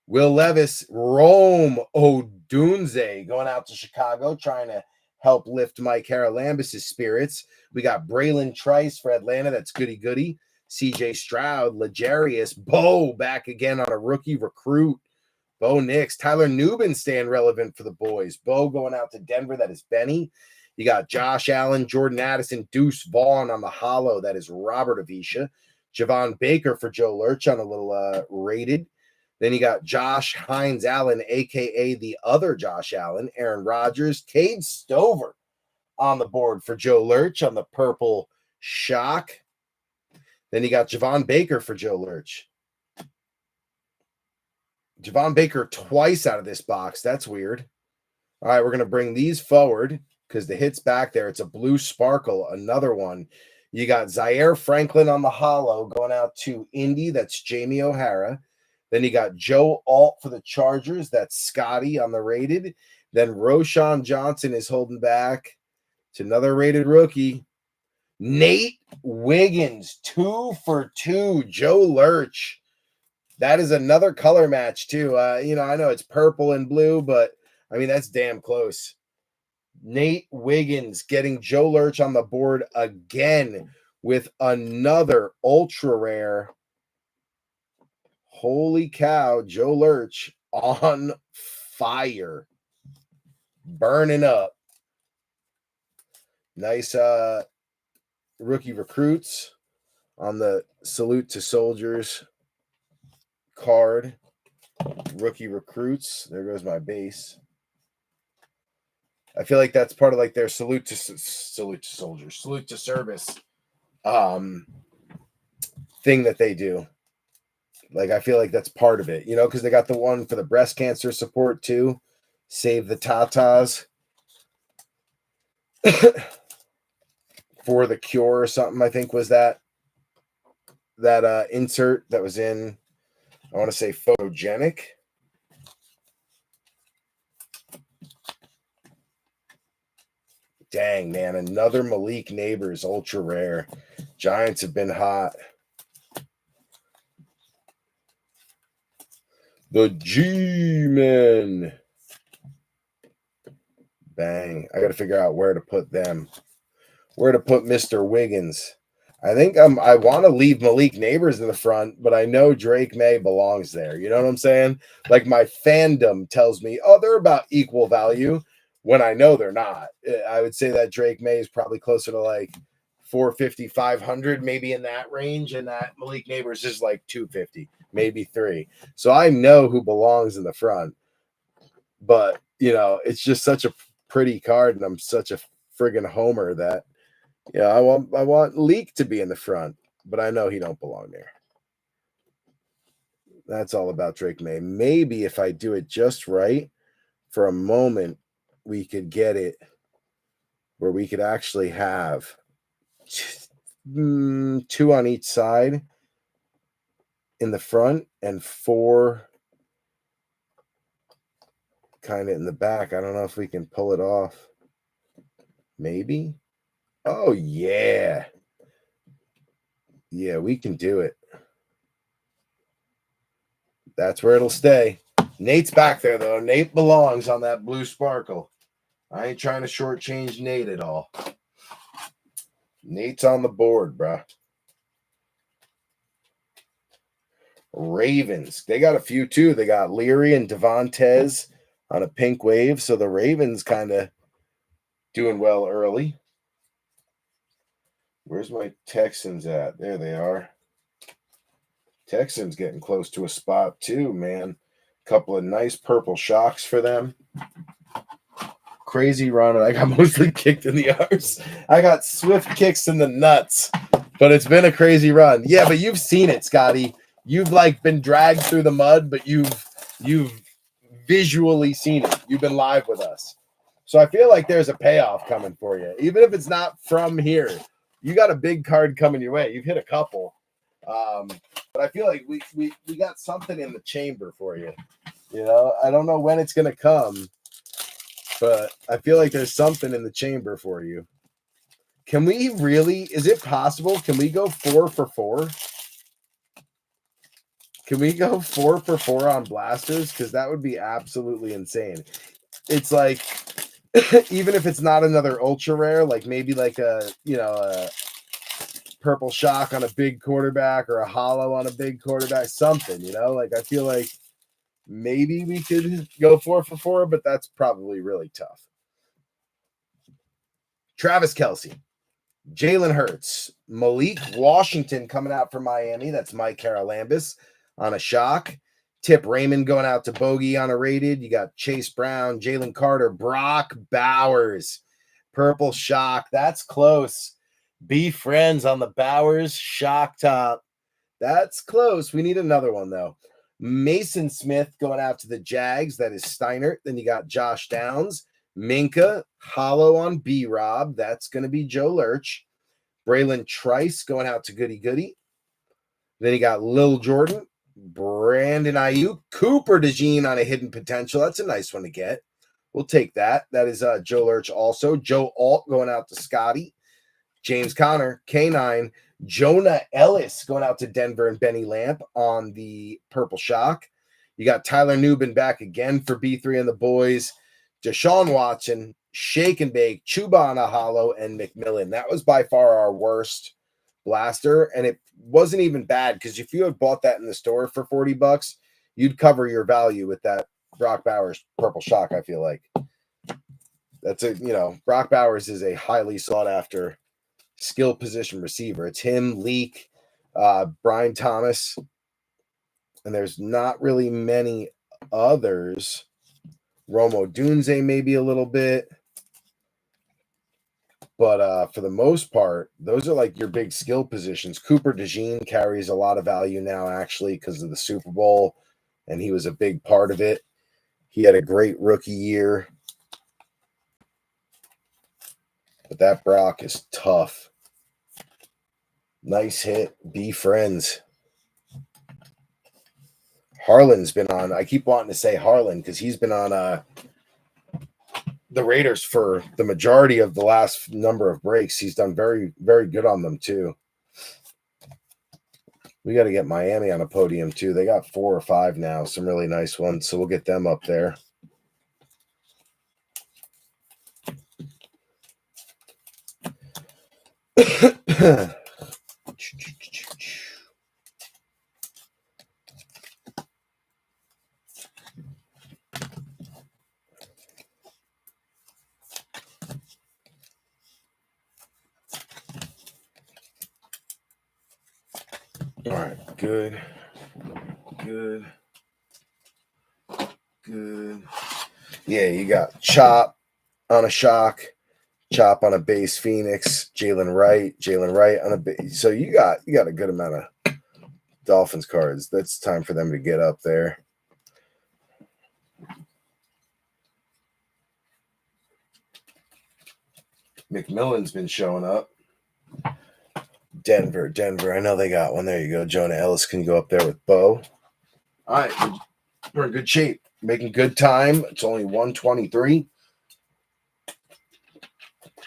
Will Levis, Rome Odunze going out to Chicago, trying to help lift Mike Haralambis' spirits. We got Braylon Trice for Atlanta. That's goody goody. CJ Stroud, Legarius, Bo back again on a rookie recruit. Bo Nix, Tyler Newbin staying relevant for the boys. Bo going out to Denver. That is Benny. You got Josh Allen, Jordan Addison, Deuce Vaughn on the hollow. That is Robert Avisha. Javon Baker for Joe Lurch on a little rated. Then you got Josh Hines Allen, a.k.a. the other Josh Allen, Aaron Rodgers, Cade Stover on the board for Joe Lurch on the purple shock. Then you got Javon Baker for Joe Lurch. Javon Baker twice out of this box. That's weird. All right, we're going to bring these forward because the hit's back there. It's a blue sparkle, another one. You got Zaire Franklin on the hollow going out to Indy. That's Jamie O'Hara. Then you got Joe Alt for the Chargers. That's Scotty on the rated. Then Roshan Johnson is holding back to another rated rookie. Nate Wiggins, 2 for 2. Joe Lurch. That is another color match too. You know, I know it's purple and blue, but I mean that's damn close. Nate Wiggins getting Joe Lurch on the board again with another ultra rare. Holy cow, Joe Lurch on fire. Burning up. Nice rookie recruits on the salute to soldiers card. Rookie recruits. There goes my base. I feel like that's part of like their salute to soldiers, salute to service thing that they do. Like I feel like that's part of it, you know, because they got the one for the breast cancer support too. Save the Tatas for the cure or something. I think was that insert that was in. I want to say photogenic. Dang, man. Another Malik Neighbors ultra rare. Giants have been hot. The G-Men. Bang. I got to figure out where to put them. Where to put Mr. Wiggins. I think I want to leave Malik Neighbors in the front, but I know Drake May belongs there. You know what I'm saying? Like my fandom tells me, oh, they're about equal value when I know they're not. I would say that Drake May is probably closer to like 450, 500, maybe in that range. And that Malik Neighbors is like 250, maybe 3. So I know who belongs in the front. But, you know, it's just such a pretty card. And I'm such a friggin' homer that, yeah, I want Leak to be in the front, but I know he don't belong there. That's all about Drake May. Maybe if I do it just right for a moment, we could get it where we could actually have 2 on each side in the front and 4 kind of in the back. I don't know if we can pull it off. Maybe. Oh, yeah. Yeah, we can do it. That's where it'll stay. Nate's back there, though. Nate belongs on that blue sparkle. I ain't trying to shortchange Nate at all. Nate's on the board, bruh. Ravens. They got a few, too. They got Leary and Devontae on a pink wave, so the Ravens kind of doing well early. Where's my Texans at? There they are. Texans getting close to a spot, too, man. Couple of nice purple shocks for them. Crazy run, and I got mostly kicked in the arse. I got swift kicks in the nuts, but it's been a crazy run. Yeah, but you've seen it, Scotty. You've like been dragged through the mud, but you've visually seen it. You've been live with us. So I feel like there's a payoff coming for you. Even if it's not from here, you got a big card coming your way. You've hit a couple. But I feel like we got something in the chamber for you. You know, I don't know when it's going to come, but I feel like there's something in the chamber for you. Can we really, is it possible? Can we go 4 for 4? Can we go 4 for 4 on blasters? Because that would be absolutely insane. It's like, even if it's not another ultra rare, like maybe like a purple shock on a big quarterback or a hollow on a big quarterback, something, you know, like I feel like maybe we could go 4 for 4, but that's probably really tough. Travis Kelce, Jalen Hurts, Malik Washington coming out for Miami. That's Mike Carolambis on a shock. Tip Raymond going out to Bogey on a rated. You got Chase Brown, Jalen Carter, Brock Bowers, purple shock. That's close. Be friends on the Bowers shock top. That's close. We need another one, though. Mason Smith going out to the Jags. That is Steinert. Then you got Josh Downs. Minka, hollow on B-Rob. That's going to be Joe Lurch. Braylon Trice going out to Goody Goody. Then you got Lil Jordan. Brandon Ayuk. Cooper DeJean on a hidden potential. That's a nice one to get. We'll take that. That is Joe Lurch also. Joe Alt going out to Scotty. James Conner, K9, Jonah Ellis going out to Denver and Benny Lamp on the Purple Shock. You got Tyler Newbin back again for B3 and the boys. Deshaun Watson, Shake and Bake, Chuba on a hollow, and McMillan. That was by far our worst blaster, and it wasn't even bad because if you had bought that in the store for $40, you'd cover your value with that Brock Bowers Purple Shock. I feel like that's Brock Bowers is a highly sought after skill position receiver. It's him, Leak, Brian Thomas, and there's not really many others. Romo Dunze maybe a little bit, but for the most part, those are like your big skill positions. Cooper DeJean carries a lot of value now, actually, because of the Super Bowl, and he was a big part of it. He had a great rookie year, but that Brock is tough. Nice hit. Be friends. Harlan's been on. I keep wanting to say Harlan because he's been on the Raiders for the majority of the last number of breaks. He's done very, very good on them too. We got to get Miami on a podium too. They got 4 or 5 now, some really nice ones. So we'll get them up there. All right, good. Yeah, you got Chop on a Shock, Chop on a base Phoenix, Jalen Wright on a base. So you got a good amount of Dolphins cards. That's time for them to get up there. McMillan's been showing up. Denver. I know they got one. There you go. Jonah Ellis can go up there with Bo. All right, we're in good shape. Making good time. It's only 1:23.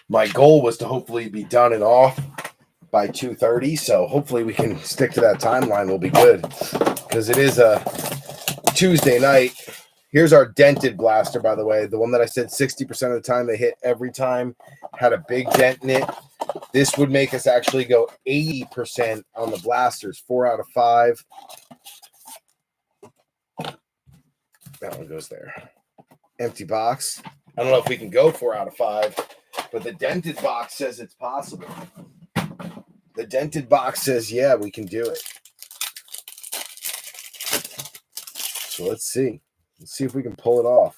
My goal was to hopefully be done and off by 2:30. So hopefully we can stick to that timeline. We'll be good because it is a Tuesday night. Here's our dented blaster, by the way. The one that I said 60% of the time they hit every time had a big dent in it. This would make us actually go 80% on the blasters, 4 out of 5. That one goes there. Empty box. I don't know if we can go 4 out of 5, but the dented box says it's possible. The dented box says, yeah, we can do it. So let's see. Let's see if we can pull it off.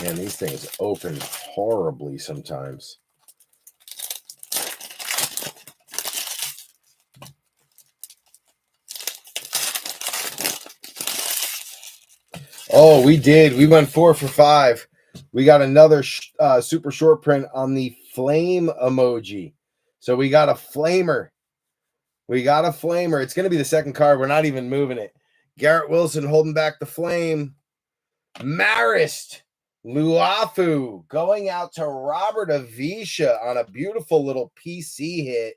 Man, these things open horribly sometimes. Oh, we did. We went 4 for 5. We got another super short print on the flame emoji. So we got a flamer. It's going to be the second card. We're not even moving it. Garrett Wilson holding back the flame. Marist Luafu going out to Robert Avisha on a beautiful little PC hit.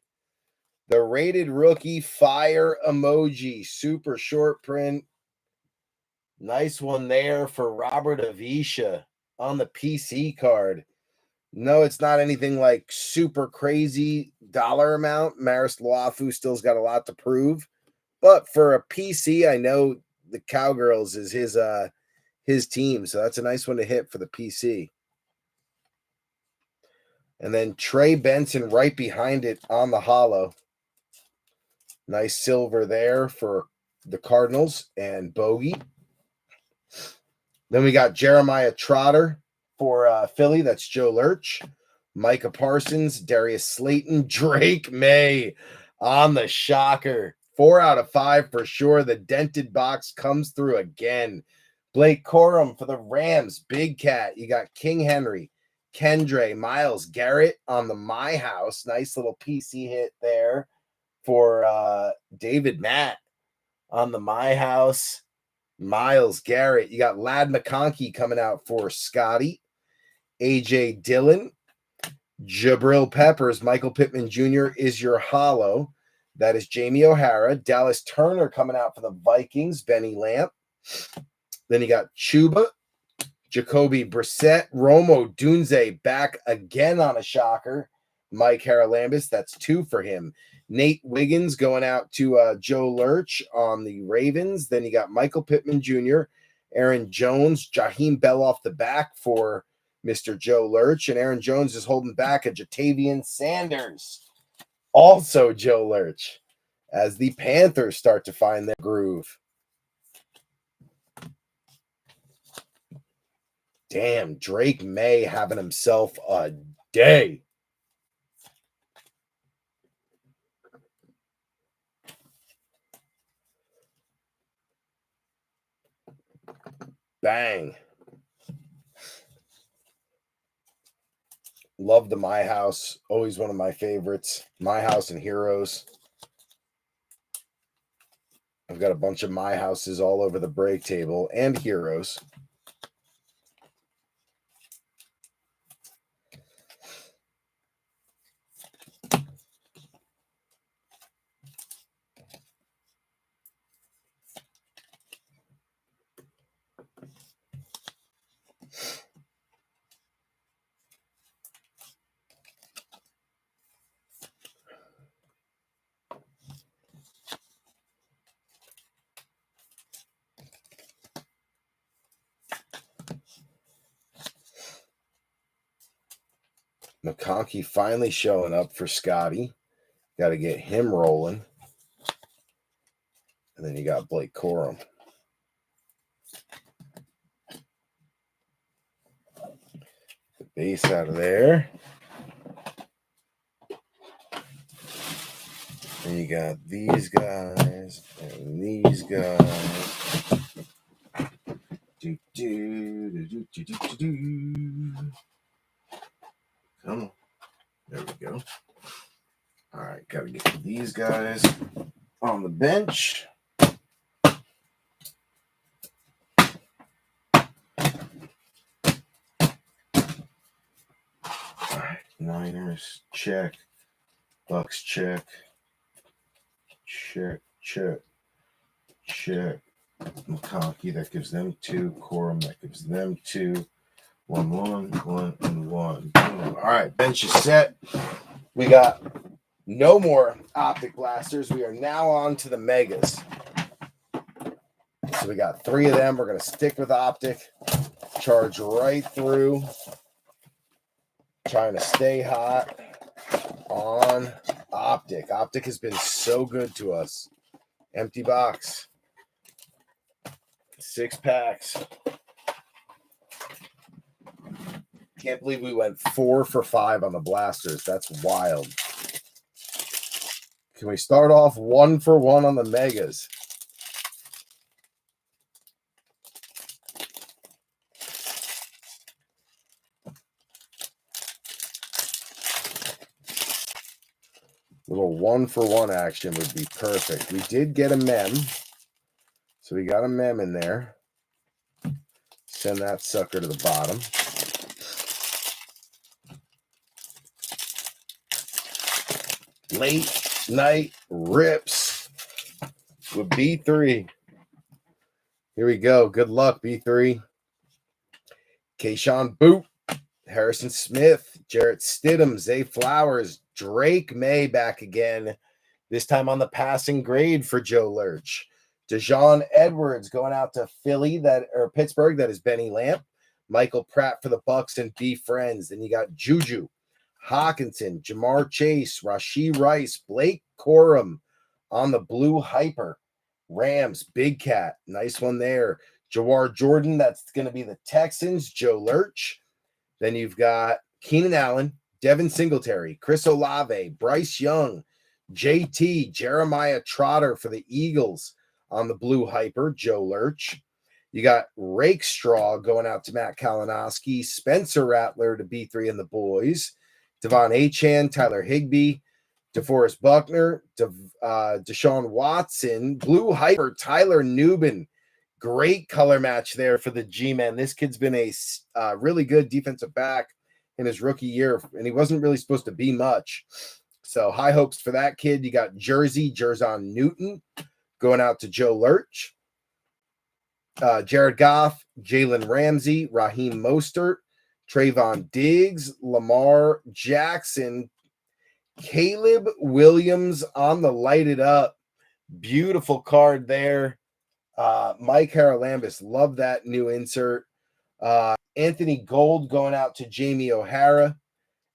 The rated rookie fire emoji. Super short print. Nice one there for Robert Avisha on the PC card. No, it's not anything like super crazy dollar amount. Maris Luafu still's got a lot to prove. But for a PC, I know the Cowgirls is his team. So that's a nice one to hit for the PC. And then Trey Benson right behind it on the hollow. Nice silver there for the Cardinals and Bogey. Then we got Jeremiah Trotter for Philly. That's Joe Lurch. Micah Parsons, Darius Slayton, Drake May on the shocker. 4 out of 5 for sure. The dented box comes through again. Blake Corum for the Rams. Big Cat. You got King Henry, Kendre, Miles Garrett on the My House. Nice little PC hit there for David Matt on the My House. Miles Garrett. You got Lad McConkey coming out for Scotty. AJ Dillon. Jabril Peppers. Michael Pittman Jr. is your hollow. That is Jamie O'Hara. Dallas Turner coming out for the Vikings. Benny Lamp. Then you got Chuba. Jacoby Brissett. Romo Dunze back again on a shocker. Mike Haralambis. That's 2 for him. Nate Wiggins going out to Joe Lurch on the Ravens. Then you got Michael Pittman Jr., Aaron Jones, Jaheim Bell off the back for Mr. Joe Lurch. And Aaron Jones is holding back a Jatavian Sanders. Also Joe Lurch as the Panthers start to find their groove. Damn, Drake May having himself a day. Bang. Love the My House. Always one of my favorites. My House and Heroes. I've got a bunch of My Houses all over the break table and Heroes. McConkey finally showing up for Scotty. Got to get him rolling. And then you got Blake Corum. The base out of there. And you got these guys and these guys. Come on. There we go. All right, got to get these guys on the bench. All right, Niners, check. Bucks, check. Check. McConkey, that gives them 2. Corum, that gives them 2. 1, 1, 1, and 1. Boom. All right, bench is set. We got no more Optic Blasters. We are now on to the Megas. So we got 3 of them. We're going to stick with Optic. Charge right through. Trying to stay hot on Optic. Optic has been so good to us. Empty box. 6 packs. Can't believe we went 4 for 5 on the blasters. That's wild. Can we start off 1 for 1 on the Megas? Little 1 for 1 action would be perfect. We did get a mem. So we got a mem in there. Send that sucker to the bottom. Late night rips with B3. Here we go. Good luck, B3. Kayshawn Boot, Harrison Smith, Jarrett Stidham, Zay Flowers, Drake May back again. This time on the passing grade for Joe Lurch. Dejon Edwards going out to Pittsburgh. That is Benny Lamp. Michael Pratt for the Bucks and B Friends. Then you got Juju, Hawkinson, Jamar Chase, Rashee Rice, Blake Corum on the Blue Hyper. Rams, Big Cat. Nice one there. Jawar Jordan, that's going to be the Texans. Joe Lurch. Then you've got Keenan Allen, Devin Singletary, Chris Olave, Bryce Young, JT, Jeremiah Trotter for the Eagles on the Blue Hyper. Joe Lurch. You got Rake Straw going out to Matt Kalinowski, Spencer Rattler to B3 and the boys, Devon Achan, Tyler Higbee, DeForest Buckner, Deshaun Watson, Blue Hyper, Tyler Newbin. Great color match there for the G-Men. This kid's been a really good defensive back in his rookie year, and he wasn't really supposed to be much. So high hopes for that kid. You got Jerzon Newton going out to Joe Lurch. Jared Goff, Jalen Ramsey, Raheem Mostert, Trayvon Diggs, Lamar Jackson, Caleb Williams on the lighted up. Beautiful card there. Mike Haralambis, love that new insert. Anthony Gold going out to Jamie O'Hara.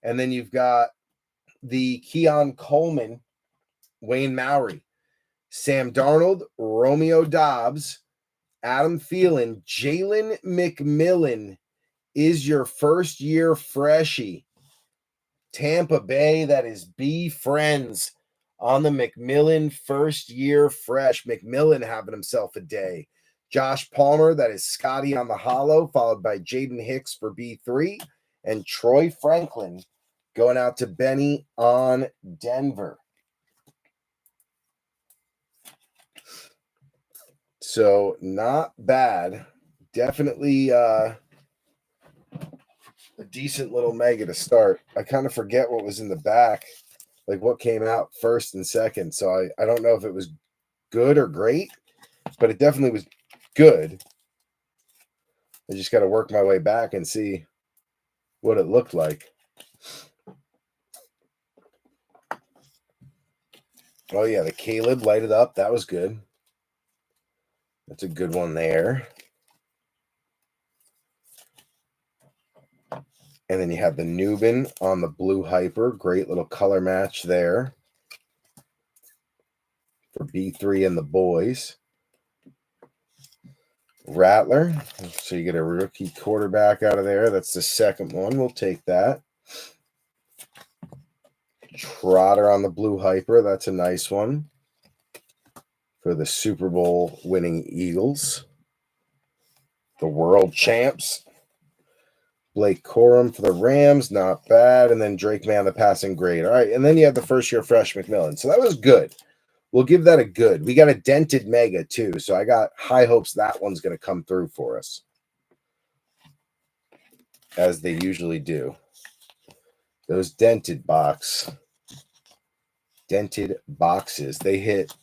And then you've got the Keon Coleman, Wayne Mowry, Sam Darnold, Romeo Dobbs, Adam Thielen, Jalen McMillan is your first year freshie. Tampa Bay, that is B Friends on the McMillan first year fresh. McMillan having himself a day. Josh Palmer, that is Scotty on the hollow, followed by Jaden Hicks for B3, and Troy Franklin going out to Benny on Denver. So not bad. Definitely a decent little mega to start. I kind of forget what was in the back, like what came out first and second. So I don't know if it was good or great, but it definitely was good. I just got to work my way back and see what it looked like. Oh, yeah, the Caleb lighted up. That was good. That's a good one there. And then you have the Newbin on the Blue Hyper. Great little color match there for B3 and the boys. Rattler. So you get a rookie quarterback out of there. That's the second one. We'll take that. Trotter on the Blue Hyper. That's a nice one for the Super Bowl winning Eagles. The world champs. Blake Corum for the Rams, not bad. And then Drake May on the passing grade. All right, and then you have the first year fresh McMillan. So that was good. We'll give that a good. We got a dented mega too, so I got high hopes that one's going to come through for us, as they usually do. Those dented boxes, they hit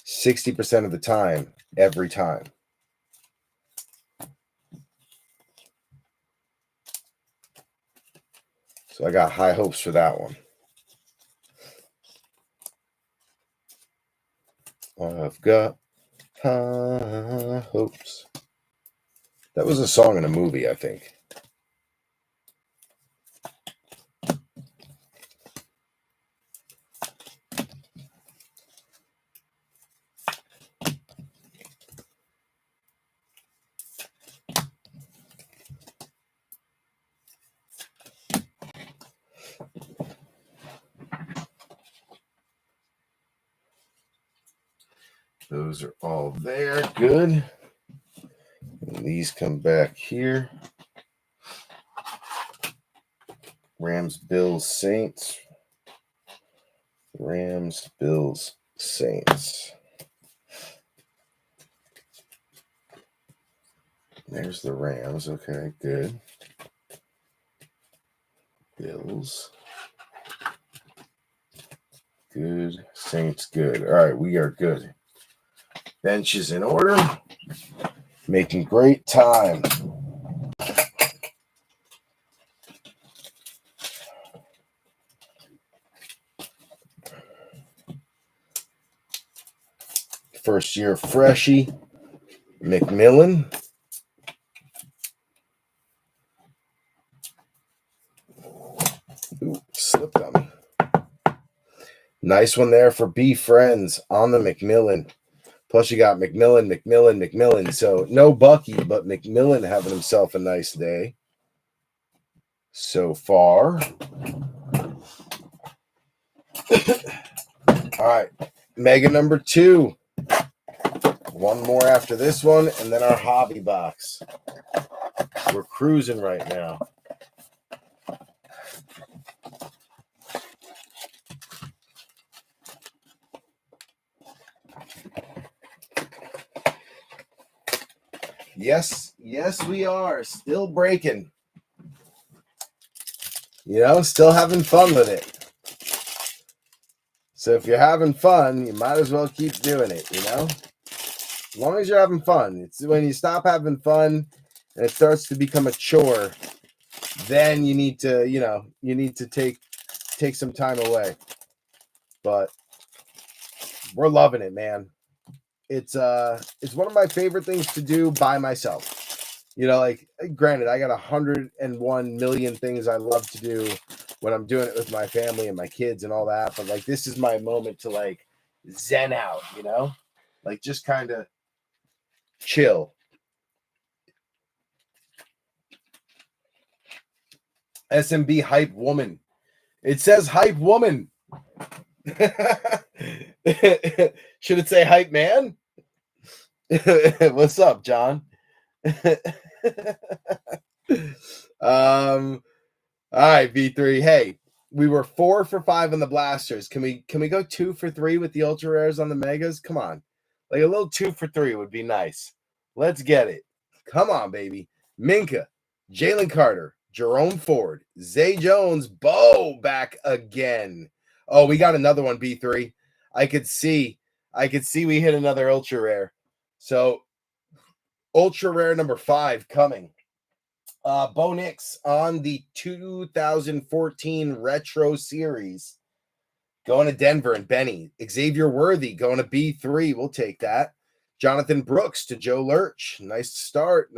60% of the time, every time. So I got high hopes for that one. I've got high hopes. That was a song in a movie, I think. Those are all there. Good. And these come back here. Rams, Bills, Saints. Rams, Bills, Saints. There's the Rams. Okay, good. Bills. Good. Saints, good. All right, we are good. Bench is in order. Making great time. First year freshie, McMillan. Ooh, slipped on me. Nice one there for B Friends on the McMillan. Plus you got McMillan. So no Bucky, but McMillan having himself a nice day so far. All right, mega number 2. One more after this one, and then our hobby box. We're cruising right now. Yes, we are. Still breaking. Still having fun with it. So if you're having fun, you might as well keep doing it, As long as you're having fun. It's when you stop having fun and it starts to become a chore, then you need to take some time away. But we're loving it, man. It's one of my favorite things to do by myself. Granted, I got 101 million things I love to do when I'm doing it with my family and my kids and all that. But this is my moment to zen out, just kind of chill. SMB hype woman. It says hype woman. Should it say hype man? What's up, John? All right, V3. Hey, we were 4 for 5 on the blasters. Can we go 2 for 3 with the ultra rares on the megas? Come on. A little 2 for 3 would be nice. Let's get it. Come on, baby. Minka, Jalen Carter, Jerome Ford, Zay Jones, Bo back again. Oh, we got another one, B3. I could see we hit another ultra rare. So ultra rare number 5 coming. Bo Nix on the 2014 Retro Series. Going to Denver and Benny. Xavier Worthy going to B3. We'll take that. Jonathan Brooks to Joe Lurch. Nice start.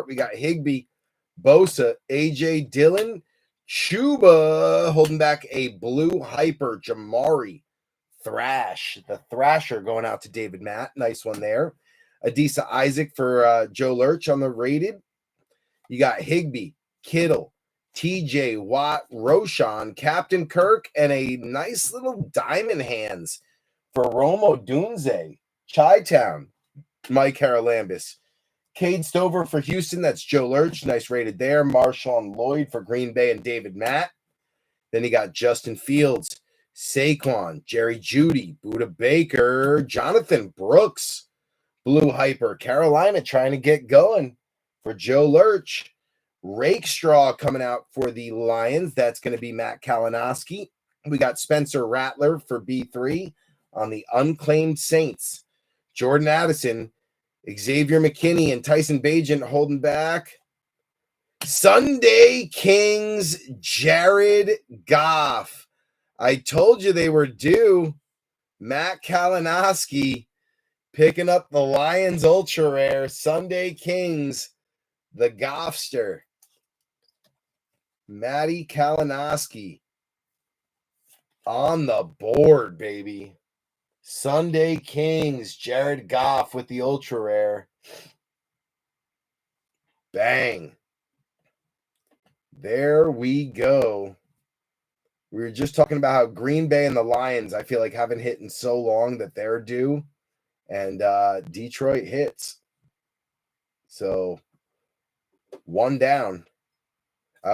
We got Higbee, Bosa, AJ Dillon, Chuba holding back a blue hyper. Jamari Thrash. The Thrasher going out to David Matt. Nice one there. Adisa Isaac for Joe Lurch on the rated. You got Higbee, Kittle, TJ Watt, Roshan, Captain Kirk, and a nice little diamond hands for Romo Dunze, Chi-Town, Mike Haralambis. Cade Stover for Houston, that's Joe Lurch, nice rated there. Marshawn Lloyd for Green Bay and David Matt. Then you got Justin Fields, Saquon, Jerry Jeudy, Buda Baker, Jonathan Brooks, Blue Hyper, Carolina trying to get going for Joe Lurch. Rakestraw coming out for the Lions. That's going to be Matt Kalinowski. We got Spencer Rattler for B3 on the Unclaimed Saints. Jordan Addison, Xavier McKinney, and Tyson Bagent holding back. Sunday Kings, Jared Goff. I told you they were due. Matt Kalinowski picking up the Lions Ultra Rare. Sunday Kings, the Goffster. Matty Kalinowski on the board, baby. Sunday Kings, Jared Goff with the ultra rare. Bang. There we go. We were just talking about how Green Bay and the Lions, I feel like, haven't hit in so long that they're due. And Detroit hits. So, one down.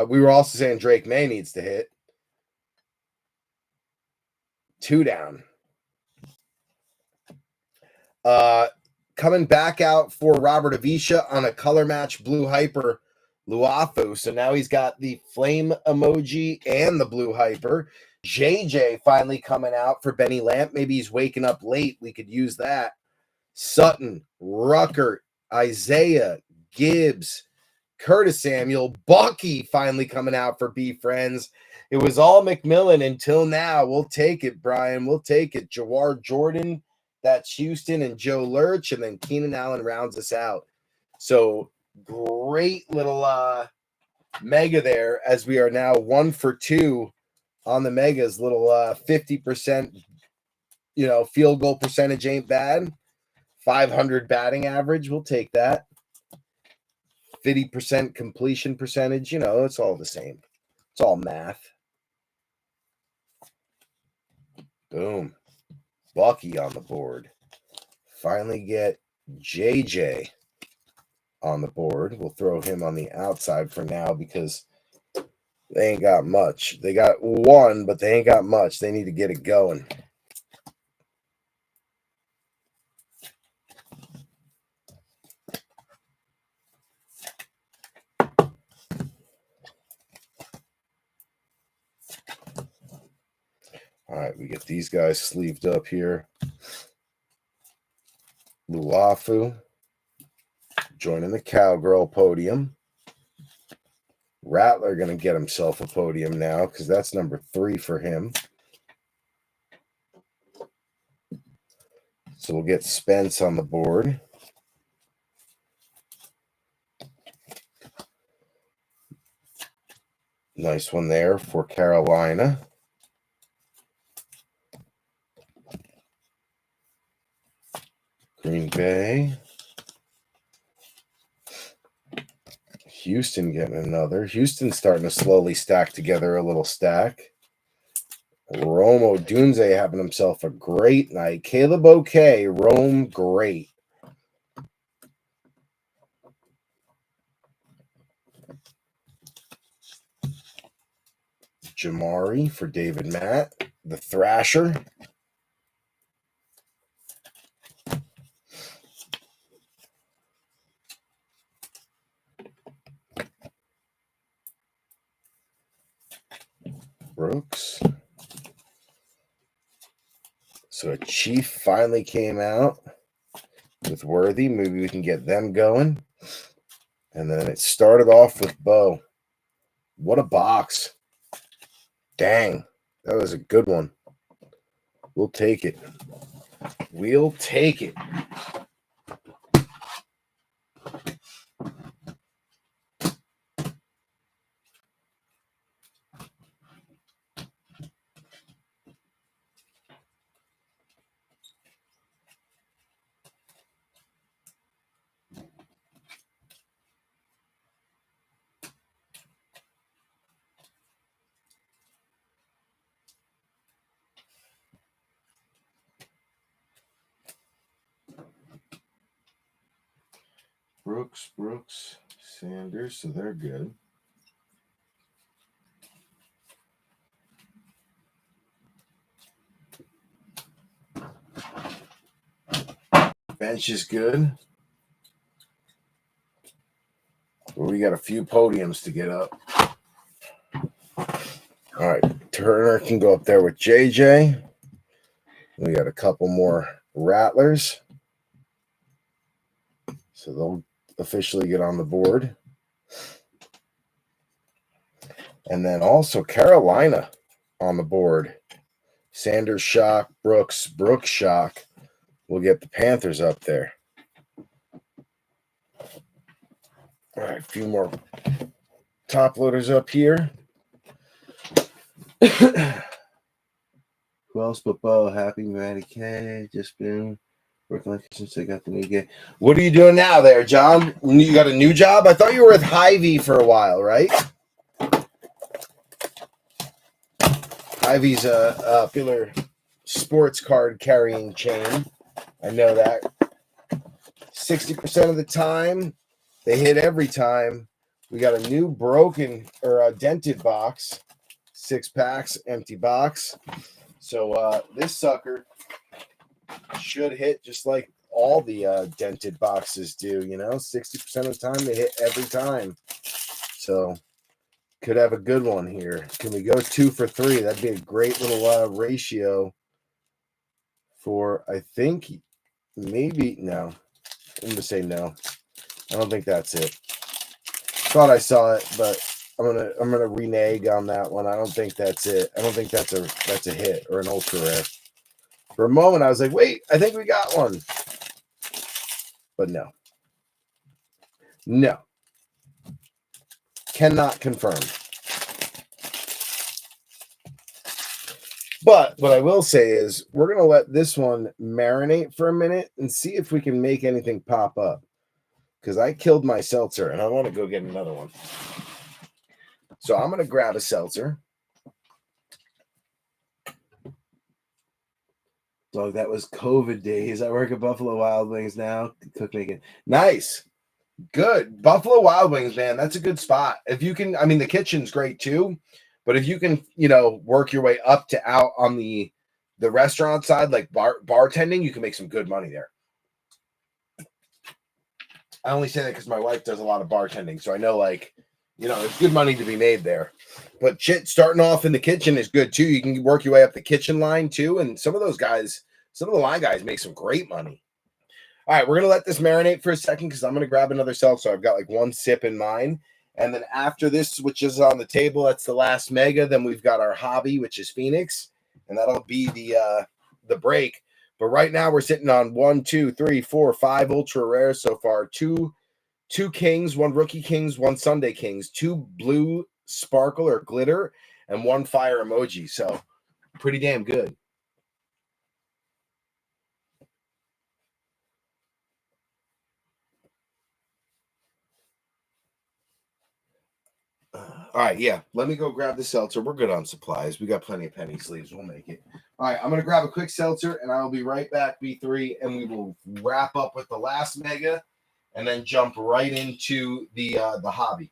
We were also saying Drake May needs to hit. 2 down. Coming back out for Robert Avisha on a color match blue hyper Luafu. So now he's got the flame emoji and the blue hyper. JJ finally coming out for Benny Lamp. Maybe he's waking up late. We could use that. Sutton, Ruckert, Isaiah, Gibbs, Curtis Samuel, Bucky finally coming out for B Friends. It was all McMillan until now. We'll take it, Brian. We'll take it. Jawar Jordan, that's Houston, and Joe Lurch, and then Keenan Allen rounds us out. So great little mega there, as we are now 1 for 2 on the megas. Little 50%, field goal percentage ain't bad. 500 batting average, we'll take that. 50% completion percentage, it's all the same. It's all math. Boom. Bucky on the board. Finally get JJ on the board. We'll throw him on the outside for now because they ain't got much. They got one, but they ain't got much. They need to get it going. All right, we get these guys sleeved up here. Luafu joining the Cowgirl podium. Rattler going to get himself a podium now because that's number 3 for him. So we'll get Spence on the board. Nice one there for Carolina. Green Bay. Houston getting another. Houston's starting to slowly stack together a little stack. Rome Odunze having himself a great night. Caleb okay. Rome great. Jamari for David Matt. The Thrasher. Brooks. So a Chief finally came out with Worthy. Maybe we can get them going. And then it started off with Bo. What a box. Dang. That was a good one. We'll take it. We'll take it. Brooks, Sanders, so they're good. Bench is good. Well, we got a few podiums to get up. All right, Turner can go up there with JJ. We got a couple more Rattlers. So they'll officially get on the board. And then also Carolina on the board. Sanders shock, Brooks shock. We'll get the Panthers up there. All right, a few more top loaders up here. Who else but Bo? Happy Matty K. Just been working like since I got the new gig. What are you doing now there, John? You got a new job? I thought you were with Hy-Vee for a while, right? Hy-Vee's a popular sports card carrying chain. I know that. 60% of the time, they hit every time. We got a new broken or a dented box. 6 packs, empty box. So this sucker should hit just like all the dented boxes do, 60% of the time they hit every time. So could have a good one here. Can we go 2 for 3? That'd be a great little ratio for, I think, maybe, no. I'm going to say no. I don't think that's it. Thought I saw it, but I'm gonna renege on that one. I don't think that's it. I don't think that's a hit or an ultra rare. For a moment, I was like, wait, I think we got one. But no. No. Cannot confirm. But what I will say is we're going to let this one marinate for a minute and see if we can make anything pop up. Because I killed my seltzer, and I want to go get another one. So I'm going to grab a seltzer. Dog, that was COVID days. I work at Buffalo Wild Wings now. Cook making. Nice. Good. Buffalo Wild Wings, man. That's a good spot. If you can, I mean, the kitchen's great too, but if you can, work your way up to out on the restaurant side, like bartending, you can make some good money there. I only say that because my wife does a lot of bartending, so I know, there's good money to be made there. But shit, starting off in the kitchen is good too. You can work your way up the kitchen line too, and some of those guys, some of the line guys, make some great money. All right, we're gonna let this marinate for a second because I'm gonna grab another seltzer. I've got like one sip in mine, and then after this, which is on the table, that's the last mega. Then we've got our hobby, which is Phoenix, and that'll be the break. But right now we're sitting on 1, 2, 3, 4, 5 ultra rares so far. Two kings, one rookie kings, one Sunday kings, two blue sparkle or glitter, and one fire emoji. So pretty damn good. All right, yeah. Let me go grab the seltzer. We're good on supplies. We got plenty of penny sleeves. We'll make it. All right, I'm gonna grab a quick seltzer, and I'll be right back, B3, and we will wrap up with the last mega, and then jump right into the hobby.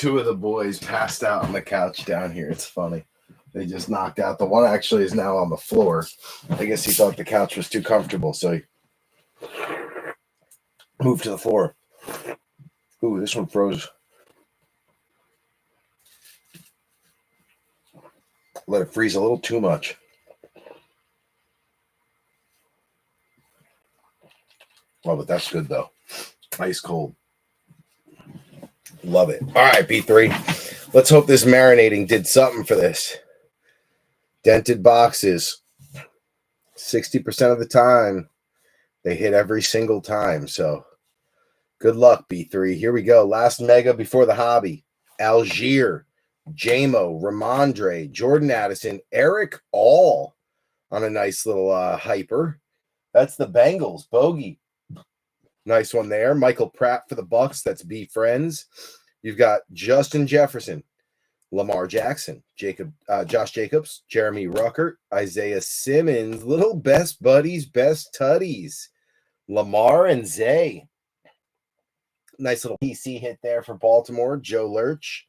two of the boys passed out on the couch down here. It's funny. They just knocked out. The one actually is now on the floor. I guess he thought the couch was too comfortable, so he moved to the floor. Ooh, this one froze. Let it freeze a little too much. Oh, but that's good, though. Ice cold. Love it. All right, B3. Let's hope this marinating did something for this. Dented boxes. 60% of the time, they hit every single time. So good luck, B3. Here we go. Last mega before the hobby. Algier, Jamo, Ramondre, Jordan Addison, Eric All on a nice little hyper. That's the Bengals. Bogey. Nice one there. Michael Pratt for the Bucks. That's B Friends. You've got Justin Jefferson, Lamar Jackson, Josh Jacobs, Jeremy Ruckert, Isaiah Simmons, little best buddies, best tutties, Lamar and Zay. Nice little PC hit there for Baltimore. Joe Lurch.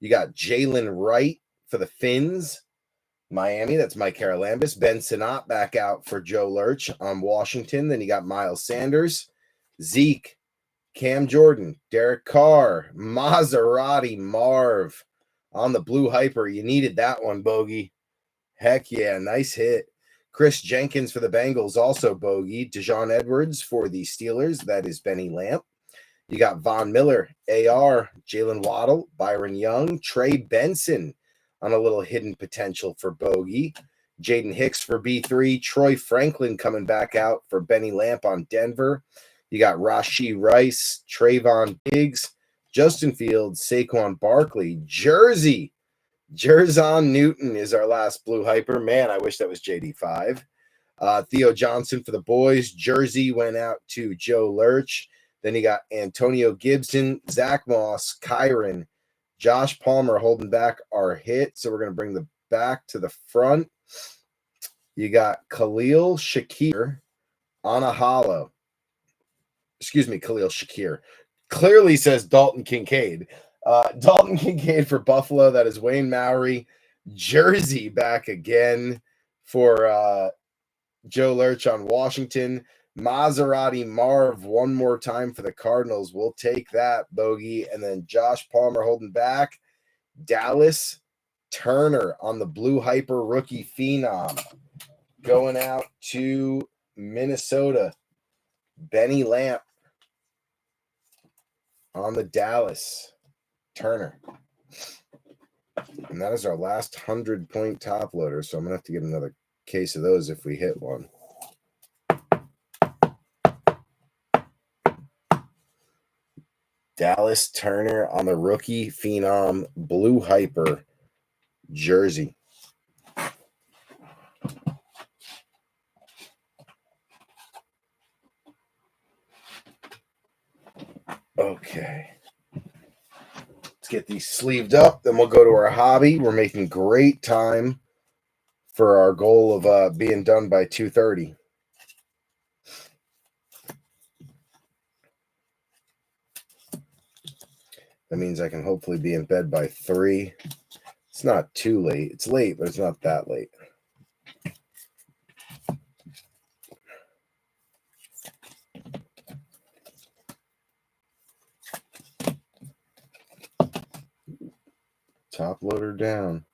You got Jalen Wright for the Finns. Miami, that's Mike Carolambis. Ben Sinnott back out for Joe Lurch on Washington. Then you got Miles Sanders, Zeke, Cam Jordan, Derek Carr, Maserati Marv on the blue hyper. You needed that one, Bogey. Heck yeah, nice hit. Chris Jenkins for the Bengals, also Bogey. Dejon Edwards for the Steelers. That is Benny Lamp. You got Von Miller, AR, Jalen Waddle, Byron Young, Trey Benson on a little hidden potential for Bogey. Jaden Hicks for B3. Troy Franklin coming back out for Benny Lamp on Denver. You got Rashee Rice, Trayvon Diggs, Justin Fields, Saquon Barkley, Jersey. Jerzon Newton is our last blue hyper. Man, I wish that was JD5. Theo Johnson for the boys. Jersey went out to Joe Lurch. Then you got Antonio Gibson, Zach Moss, Kyron, Josh Palmer holding back our hit. So we're going to bring the back to the front. You got Khalil Shakir on a hollow. Excuse me, Khalil Shakir. Clearly says Dalton Kincaid. Dalton Kincaid for Buffalo. That is Wayne Mowry. Jersey back again for Joe Lurch on Washington. Maserati Marv one more time for the Cardinals. We'll take that, Bogey. And then Josh Palmer holding back. Dallas Turner on the blue hyper rookie phenom. Going out to Minnesota. Benny Lamp on the Dallas Turner. And that is our last 100-point top loader. So I'm going to have to get another case of those if we hit one. Dallas Turner on the rookie phenom blue hyper jersey. Okay. Let's get these sleeved up. Then we'll go to our hobby. We're making great time for our goal of being done by 2:30. That means I can hopefully be in bed by 3. It's not too late. It's late, but it's not that late. Top loader down.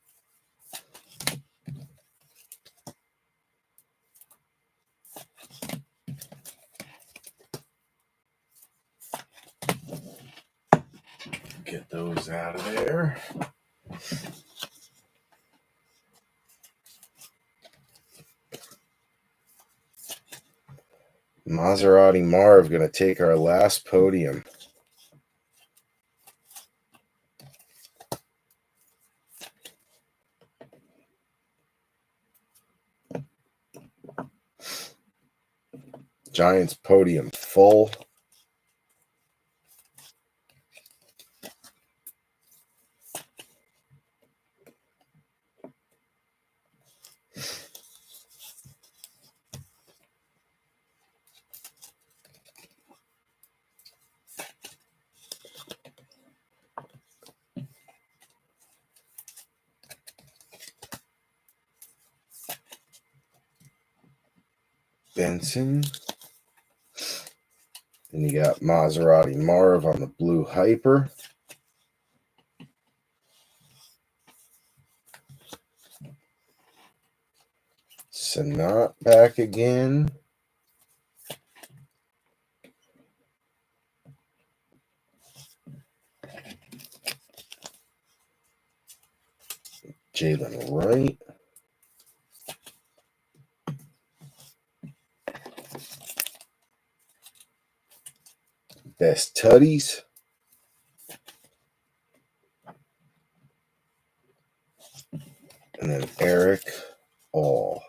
Get those out of there. Maserati Marv going to take our last podium. Giants podium full. Benson. Then you got Maserati Marv on the blue Hyper. Sanat back again. Jalen Wright. Best Tutties. And then Eric All.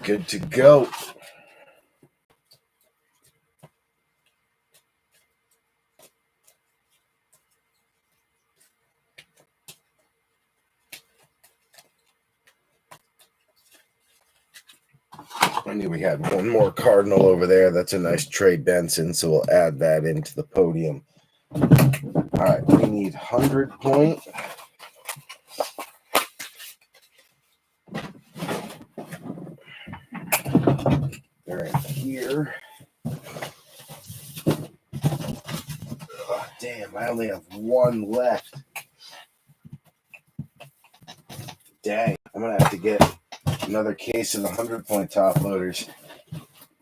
Good to go. I knew we had one more Cardinal over there. That's a nice Trey Benson, so we'll add that into the podium. All right, we need 100 point. They're in here. Oh, damn, I only have one left. Dang, I'm going to have to get another case of the 100-point top loaders.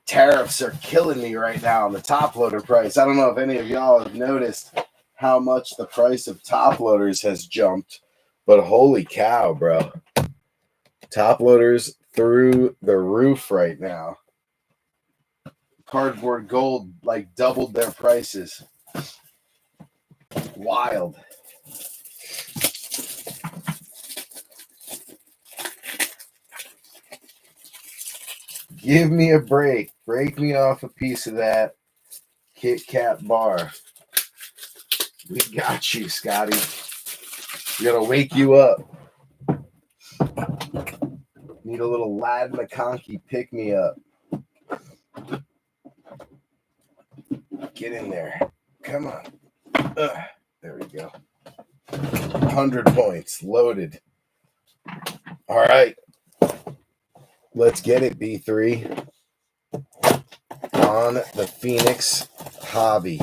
Tariffs are killing me right now on the top loader price. I don't know if any of y'all have noticed how much the price of top loaders has jumped, but holy cow, bro. Top loaders through the roof right now. Cardboard Gold like doubled their prices. Wild. Give me a break. Break me off a piece of that Kit Kat bar. We got you, Scotty. We gotta wake you up. Need a little Lad McConkey pick me up. Get in there. Come on. There we go. 100 points. Loaded. All right. Let's get it, B3. On the Phoenix hobby.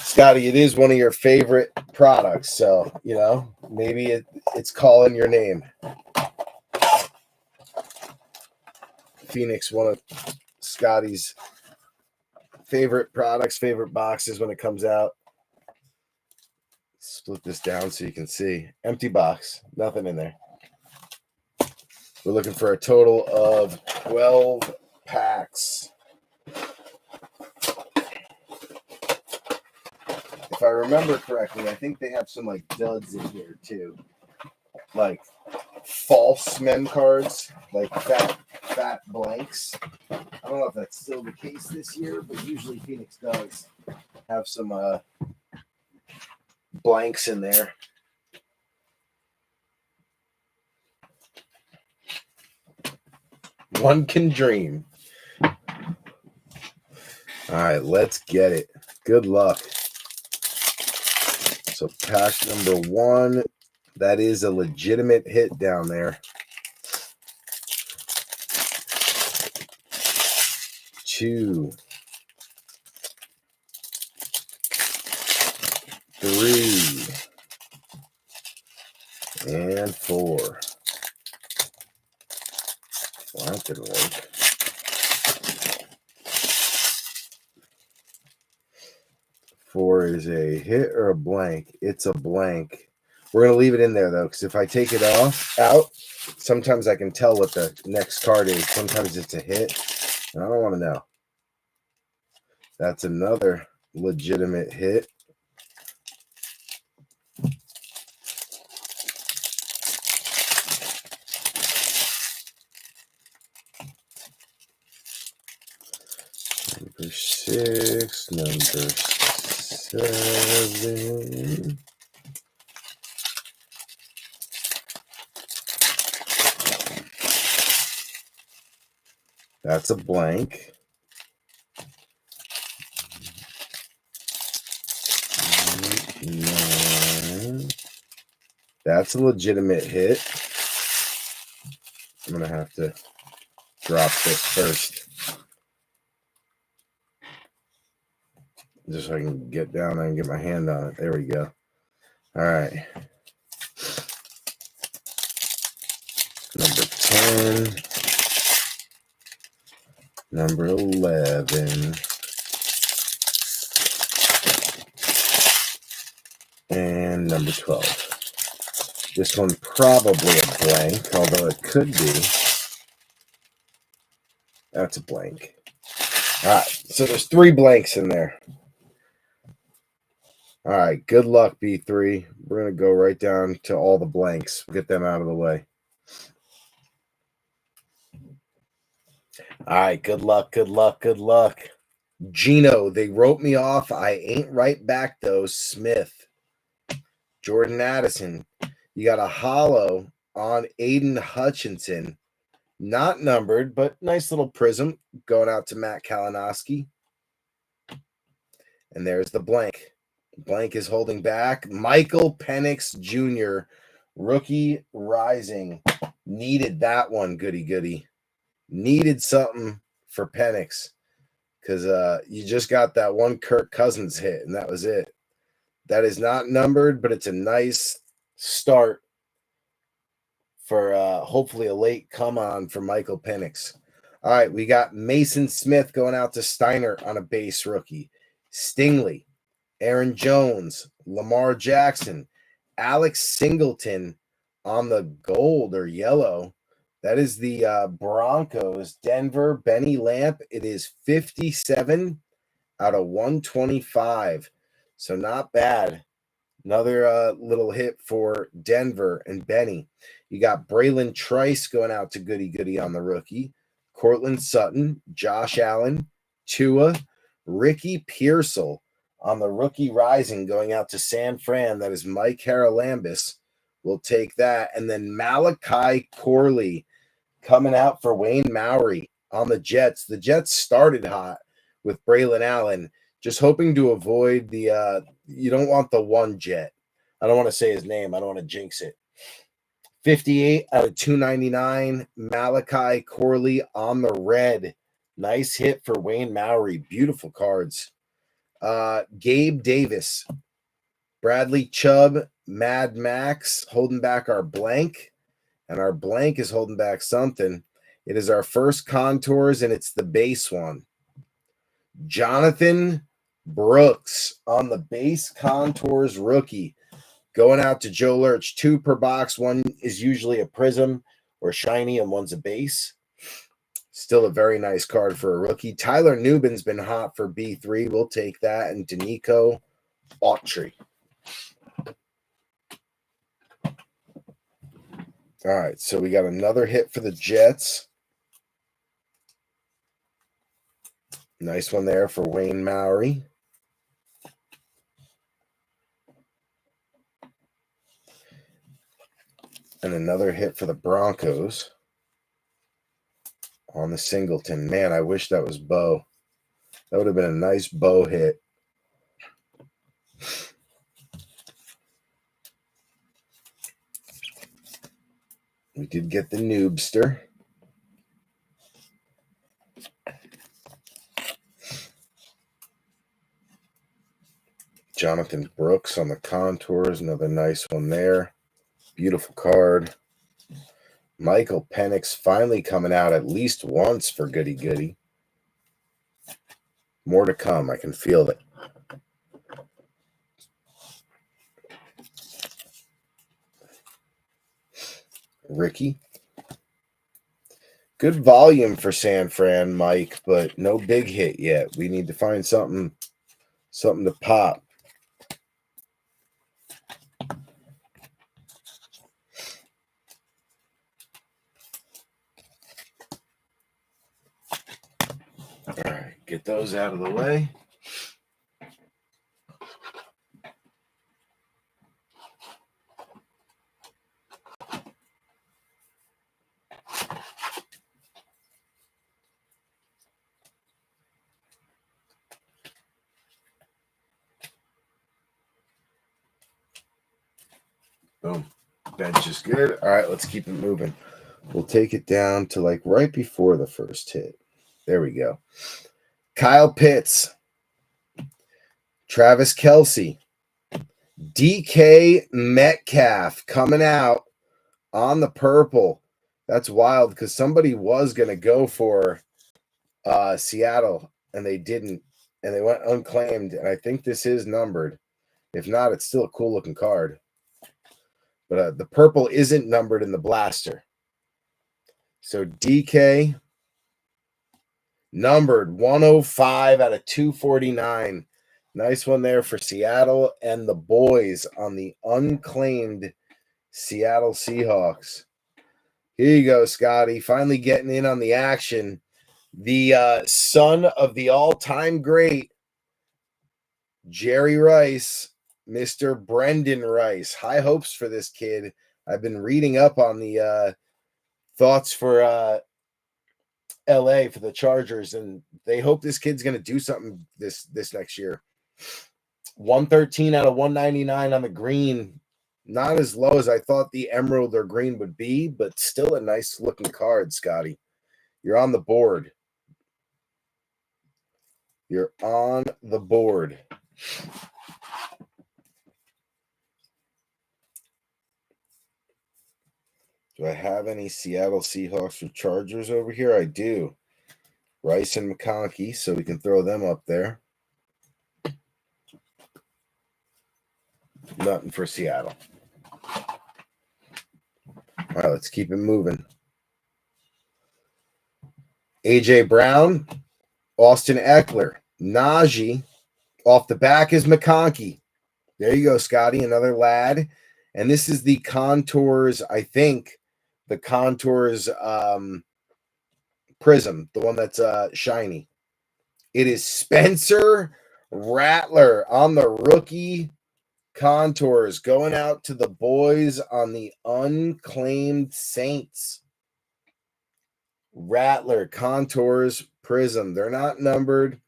Scotty, it is one of your favorite products, so, you know, maybe it's calling your name. Phoenix, one of Scotty's favorite products, favorite boxes when it comes out. Split this down so you can see. Empty box, nothing in there. We're looking for a total of 12 packs. If I remember correctly, I think they have some like duds in here too. Like false mem cards, like fat blanks. I don't know if that's still the case this year, but usually Phoenix does have some blanks in there. One can dream. All right, let's get it. Good luck. So pack number 1, that is a legitimate hit down there. 2, 3, and 4. Well, that didn't work. 4 is a hit or a blank. It's a blank. We're going to leave it in there, though, because if I take it out, sometimes I can tell what the next card is. Sometimes it's a hit, and I don't want to know. That's another legitimate hit. Number 6, number 7. That's a blank. 9. That's a legitimate hit. I'm going to have to drop this first. Just so I can get down there and get my hand on it. There we go. All right. Number 10. Number 11. And number 12. This one probably a blank, although it could be. That's a blank. All right, so there's 3 blanks in there. All right, good luck, B3. We're going to go right down to all the blanks. Get them out of the way. All right, good luck, good luck, good luck. Gino, they wrote me off. I ain't right back, though. Smith. Jordan Addison. You got a hollow on Aiden Hutchinson. Not numbered, but nice little prism going out to Matt Kalinowski. And there's the blank. Blank is holding back. Michael Penix Jr., rookie rising. Needed that one, goody. Needed something for Penix because you just got that one Kirk Cousins hit, and that was it. That is not numbered, but it's a nice start for hopefully a late come on for Michael Penix. All right, we got Mason Smith going out to Steiner on a base rookie. Stingley, Aaron Jones, Lamar Jackson, Alex Singleton on the gold or yellow. That is the Broncos, Denver, Benny Lamp. It is 57 out of 125. So not bad. Another little hit for Denver and Benny. You got Braylon Trice going out to goody on the rookie. Cortland Sutton, Josh Allen, Tua, Ricky Pearsall on the rookie rising going out to San Fran. That is Mike Haralambis. We'll take that. And then Malachi Corley coming out for Wayne Maury on the Jets. The Jets started hot with Braylon Allen, just hoping to avoid the you don't want the one Jet. I don't want to say his name. I don't want to jinx it. 58 out of 299. Malachi Corley on the red. Nice hit for Wayne Maury. Beautiful cards. Gabe Davis, Bradley Chubb, Mad Max holding back our blank. And our blank is holding back something. It is our first contours, and it's the base one. Jonathan Brooks on the base contours rookie. Going out to Joe Lurch. 2 per box. One is usually a prism or shiny, and one's a base. Still a very nice card for a rookie. Tyler Newbin's been hot for B3. We'll take that. And Danico Autry. All right, so we got another hit for the Jets. Nice one there for Wayne Maury. And another hit for the Broncos on the Singleton. Man, I wish that was Bo. That would have been a nice Bo hit. We did get the Noobster. Jonathan Brooks on the contours. Another nice one there. Beautiful card. Michael Penix finally coming out at least once for goody. More to come. I can feel it. Ricky. Good volume for San Fran, Mike, but no big hit yet. We need to find something to pop. All right, get those out of the way. Boom. Bench is good. All right, let's keep it moving. We'll take it down to like right before the first hit. There we go. Kyle Pitts, Travis Kelce, DK Metcalf coming out on the purple. That's wild because somebody was going to go for Seattle and they didn't, and they went unclaimed. And I think this is numbered. If not, it's still a cool looking card. But the purple isn't numbered in the blaster. So DK numbered 105 out of 249. Nice one there for Seattle and the boys on the unclaimed Seattle Seahawks. Here you go, Scotty. Finally getting in on the action. The son of the all-time great, Jerry Rice, Mr. Brendan Rice. High hopes for this kid. I've been reading up on the thoughts for LA for the Chargers, and they hope this kid's going to do something this next year. 113 out of 199 on the green. Not as low as I thought the emerald or green would be, but still a nice looking card, Scotty. You're on the board. You're on the board. Do I have any Seattle Seahawks or Chargers over here? I do. Rice and McConkey, so we can throw them up there. Nothing for Seattle. All right, let's keep it moving. A.J. Brown, Austin Eckler, Najee. Off the back is McConkey. There you go, Scotty, another lad. And this is the Contours, I think, the Contours Prism, the one that's shiny. It is Spencer Rattler on the rookie Contours going out to the boys on the unclaimed Saints. Rattler, Contours, Prism. They're not numbered,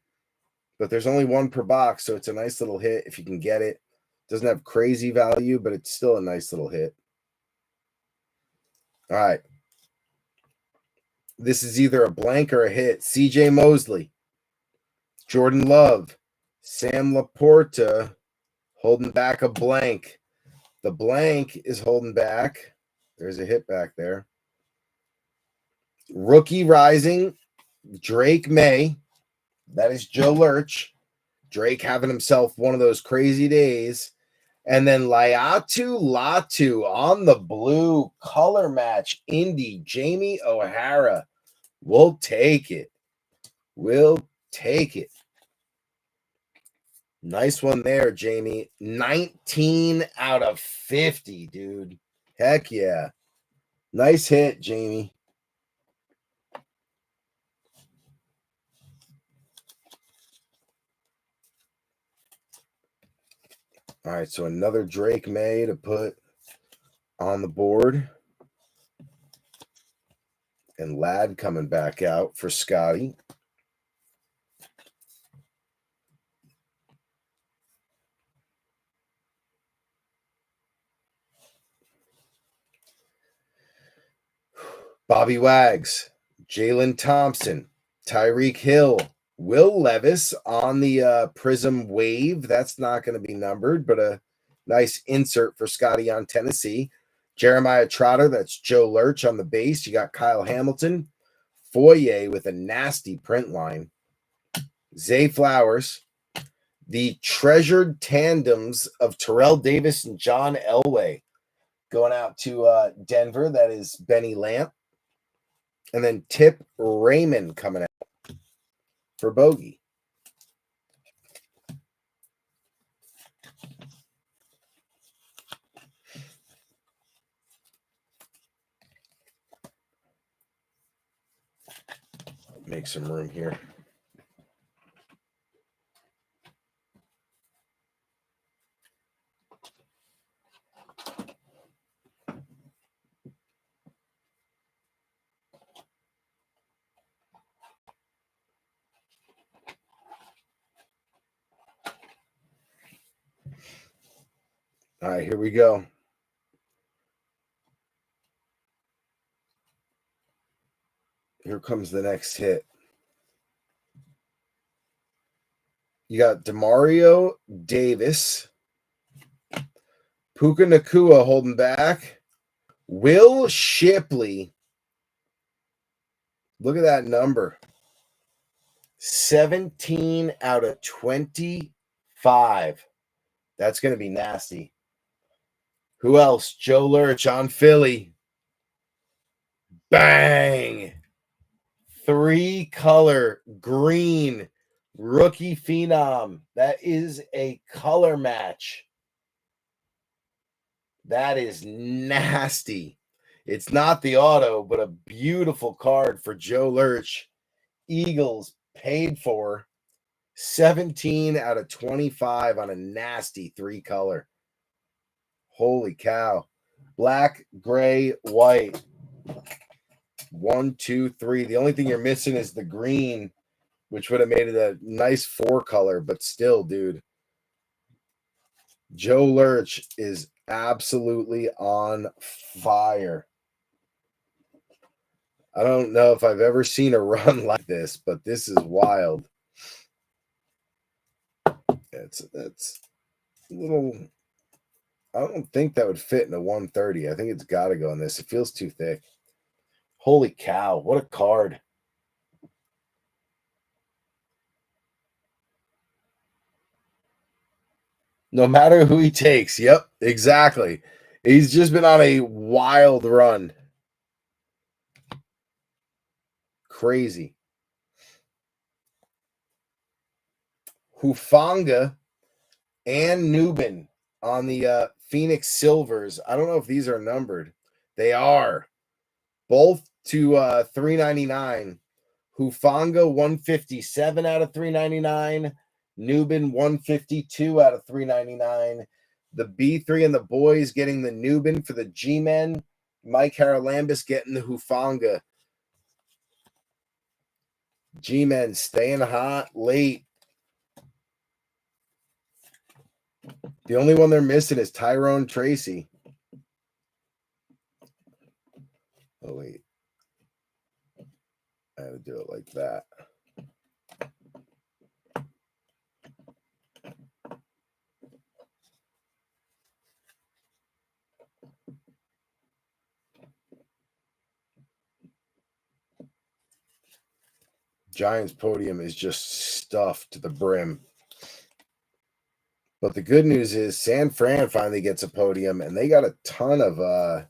but there's only one per box, so it's a nice little hit if you can get it. Doesn't have crazy value, but it's still a nice little hit. All right. This is either a blank or a hit. CJ Mosley, Jordan Love, Sam Laporta holding back a blank. The blank is holding back. There's a hit back there. Rookie rising, Drake May. That is Joe Lurch. Drake having himself one of those crazy days. And then Laiatu Latu on the blue color match. Indy, Jamie O'Hara. We'll take it. We'll take it. Nice one there, Jamie. 19 out of 50, dude. Heck yeah. Nice hit, Jamie. All right, so another Drake May to put on the board. And Ladd coming back out for Scotty. Bobby Wags, Jalen Thompson, Tyreek Hill, Will Levis on the Prism Wave. That's not going to be numbered, but a nice insert for Scotty on Tennessee. Jeremiah Trotter, that's Joe Lurch on the base. You got Kyle Hamilton. Foye with a nasty print line. Zay Flowers. The treasured tandems of Terrell Davis and John Elway going out to Denver. That is Benny Lamp. And then Tip Raymond coming out for Bogey. Make some room here. All right, here we go. Here comes the next hit. You got Demario Davis, Puka Nakua holding back, Will Shipley. Look at that number. 17 out of 25. That's going to be nasty. Who else? Joe Lurch on Philly. Bang! 3-color green rookie phenom. That is a color match. That is nasty. It's not the auto, but a beautiful card for Joe Lurch. Eagles paid for 17 out of 25 on a nasty 3-color. Holy cow. Black, gray, white. 1, 2, 3. The only thing you're missing is the green, which would have made it a nice 4-color, but still, dude. Joe Lurch is absolutely on fire. I don't know if I've ever seen a run like this, but this is wild. That's a little. I don't think that would fit in a 130. I think it's got to go in this. It feels too thick. Holy cow, what a card. No matter who he takes. Yep, exactly. He's just been on a wild run. Crazy. Hufanga and Newbin on the Phoenix Silvers. I don't know if these are numbered. They are. Both to $3.99. Hufanga 157 out of $3.99. Newbin 152 out of $3.99. The B3 and the boys getting the Newbin for the G-Men. Mike Haralambis getting the Hufanga. G-Men staying hot late. The only one they're missing is Tyrone Tracy. Oh, wait. I had to do it like that. Giants podium is just stuffed to the brim. But the good news is San Fran finally gets a podium, and they got a ton of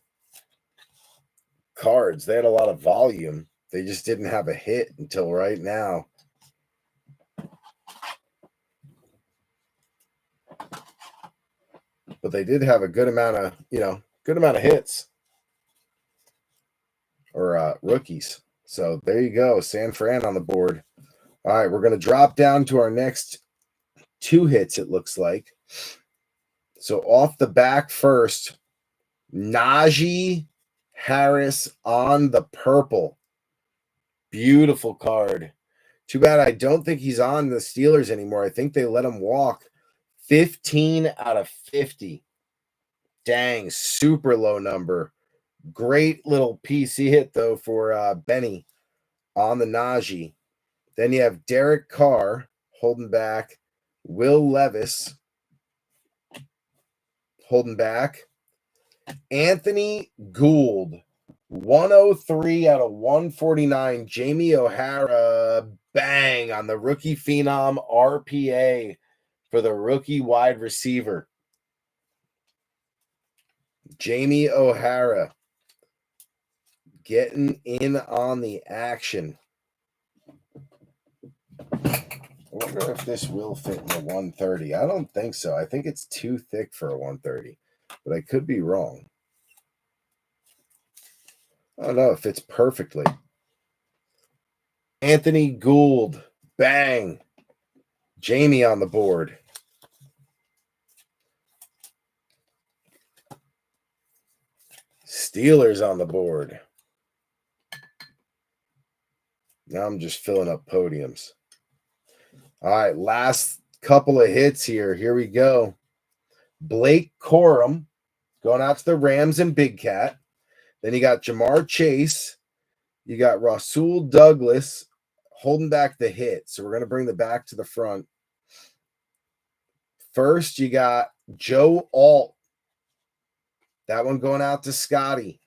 cards. They had a lot of volume. They just didn't have a hit until right now. But they did have a good amount of hits or rookies. So there you go, San Fran on the board. All right, we're going to drop down to our next 2 hits, it looks like. So off the back first, Najee Harris on the purple. Beautiful card. Too bad I don't think he's on the Steelers anymore. I think they let him walk. 15 out of 50. Dang, super low number. Great little PC hit, though, for Benny on the Najee. Then you have Derek Carr holding back. Will Levis holding back. Anthony Gould, 103 out of 149. Jamie O'Hara, bang, on the rookie phenom RPA for the rookie wide receiver. Jamie O'Hara getting in on the action. I wonder if this will fit in the 130. I don't think so. I think it's too thick for a 130, but I could be wrong. I don't know. It fits perfectly. Anthony Gould, bang. Jamie on the board. Steelers on the board. Now I'm just filling up podiums. All right, last couple of hits here. Here we go. Blake Corum going out to the Rams and Big Cat. Then you got Jamar Chase, You got Rasul Douglas holding back the hit. So we're going to bring the back to the front. First, you got Joe Alt. That one going out to Scotty.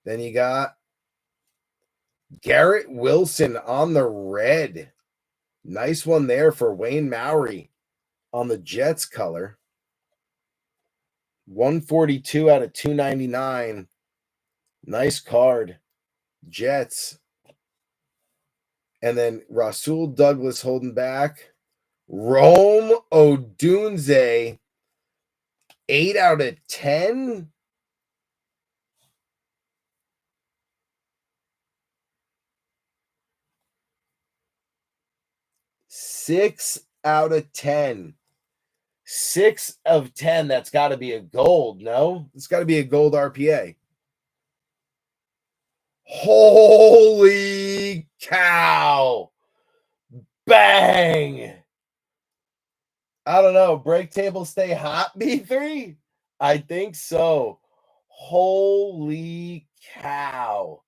Then you got Garrett Wilson on the red. Nice one there for Wayne Mowry on the Jets color. 142 out of 299. Nice card. Jets. And then Rasul Douglas holding back. Rome Odunze. 8 out of 10. Six out of 10. 6 of 10. That's got to be a gold, no? It's got to be a gold RPA. Holy cow. Bang. I don't know. Break table stay hot, B3? I think so. Holy cow.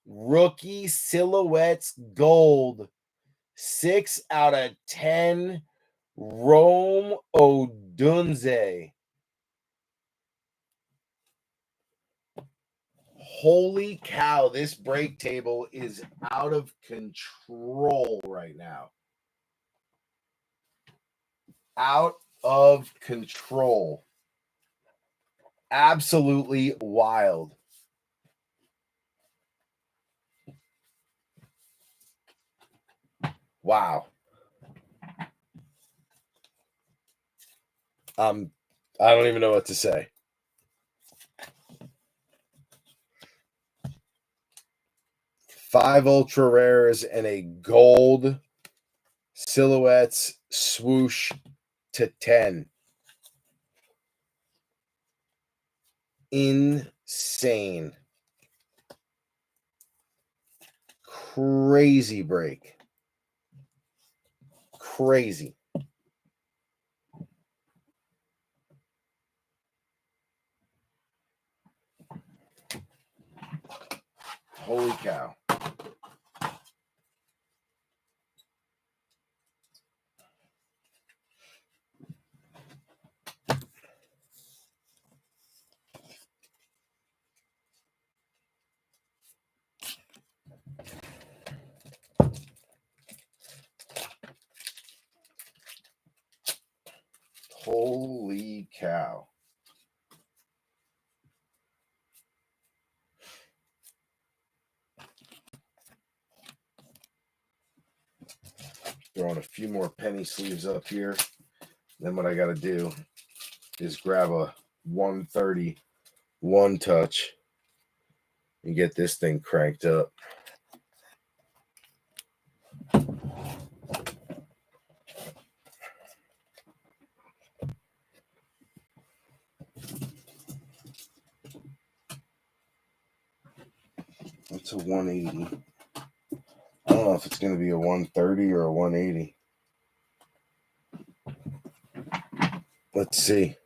Rookie Silhouettes Gold. 6 out of 10. Rome Odunze. Holy cow, this break table is out of control right now. Out of control. Absolutely wild. Wow. I don't even know what to say. 5 ultra rares and a gold Silhouettes swoosh to 10. Insane. Crazy break. Crazy. Holy cow. Holy cow. Throwing a few more penny sleeves up here. Then what I got to do is grab a 130 one touch and get this thing cranked up. It's a 180. I don't know if it's going to be a 130 or a 180. Let's see.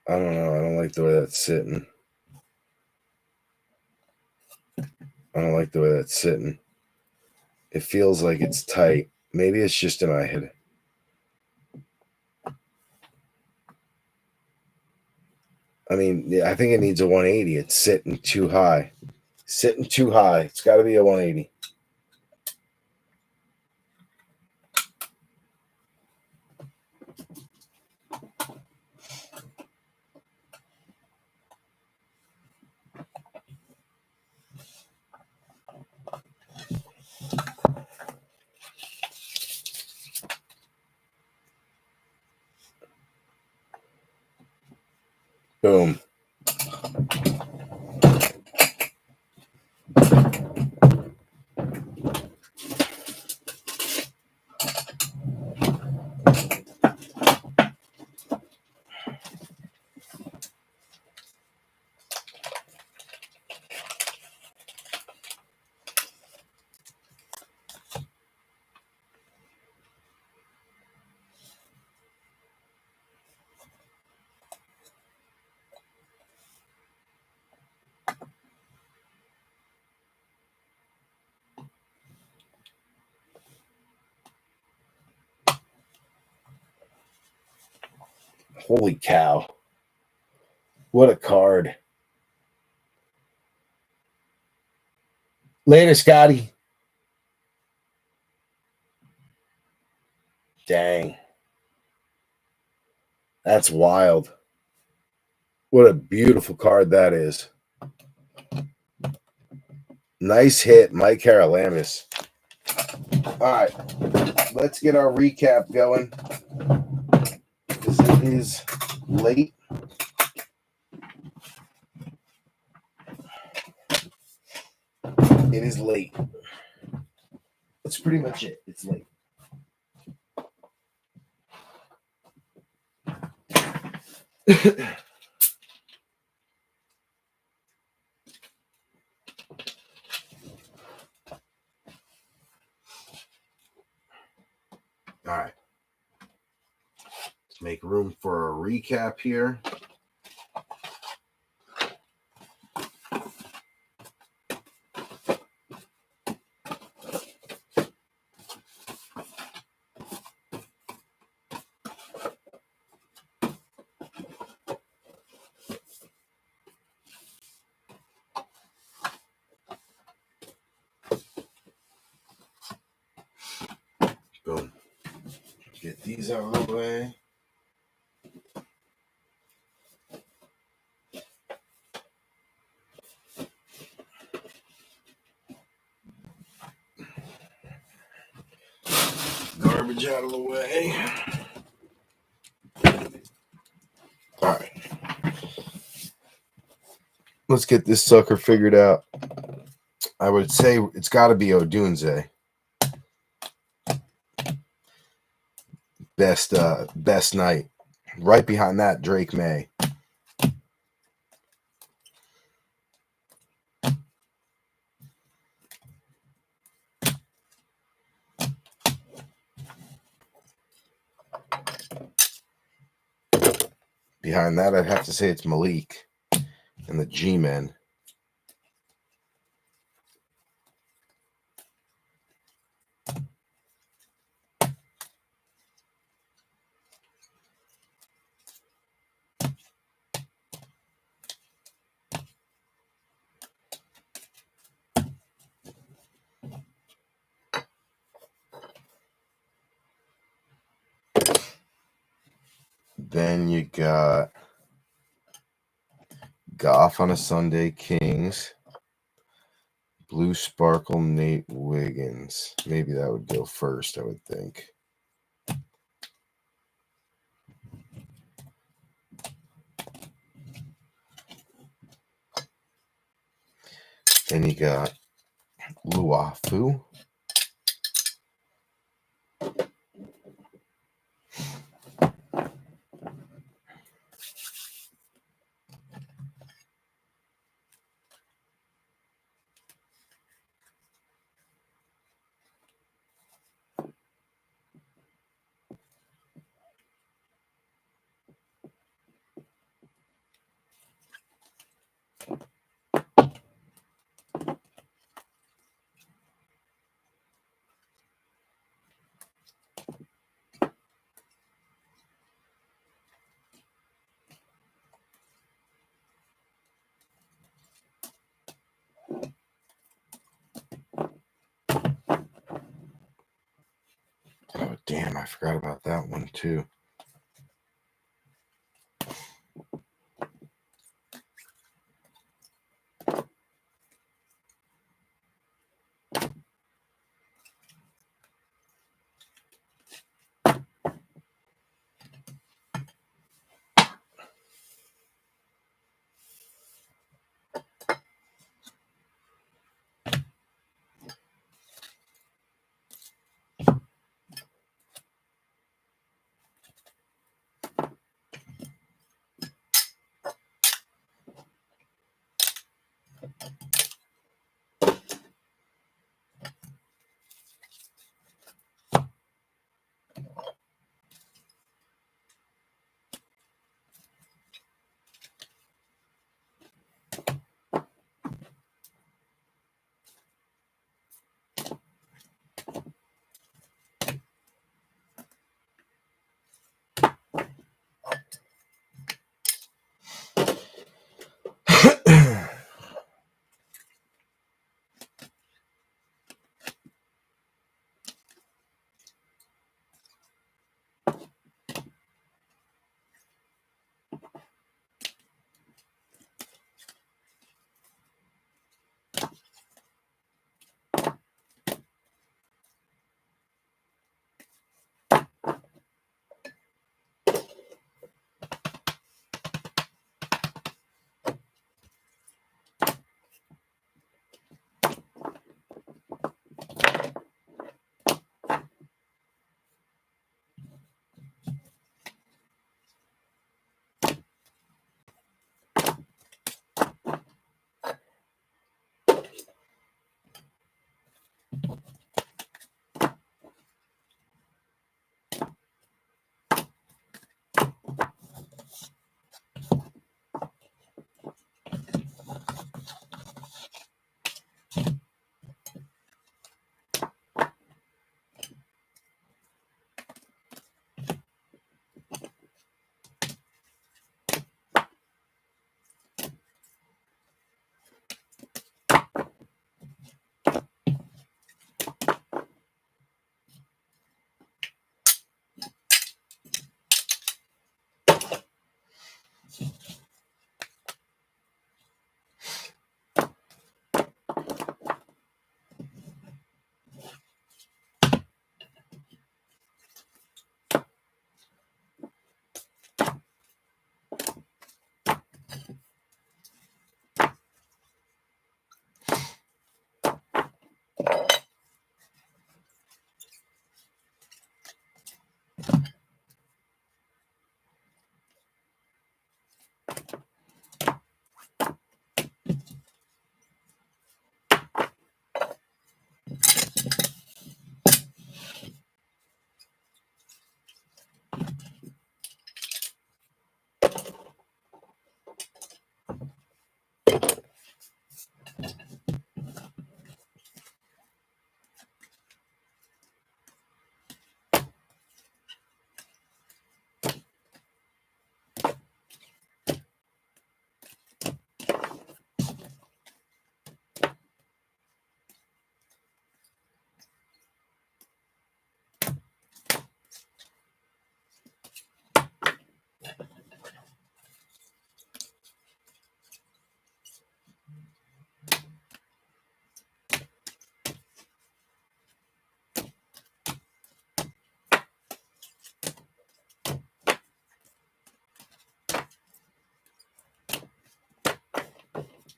I don't know. I don't like the way that's sitting. I don't like the way that's sitting. It feels like it's tight. Maybe it's just in my head. I mean, yeah, I think it needs a 180. It's sitting too high. Sitting too high. It's got to be a 180. Boom. Holy cow. What a card. Later, Scotty. Dang. That's wild. What a beautiful card that is. Nice hit, Mike Haralamis. All right, let's get our recap going because it is late. It is late. That's pretty much it. It's late. All right. Let's make room for a recap here. Boom. Get these out of the way. Garbage out of the way. All right. Let's get this sucker figured out. I would say it's got to be Odunze. Best night. Right behind that, Drake May. Behind that, I'd have to say it's Malik and the G-Men. Then you got Goff on a Sunday, Kings. Blue Sparkle, Nate Wiggins. Maybe that would go first, I would think. Then you got Luafu. Oh, damn, I forgot about that one, too.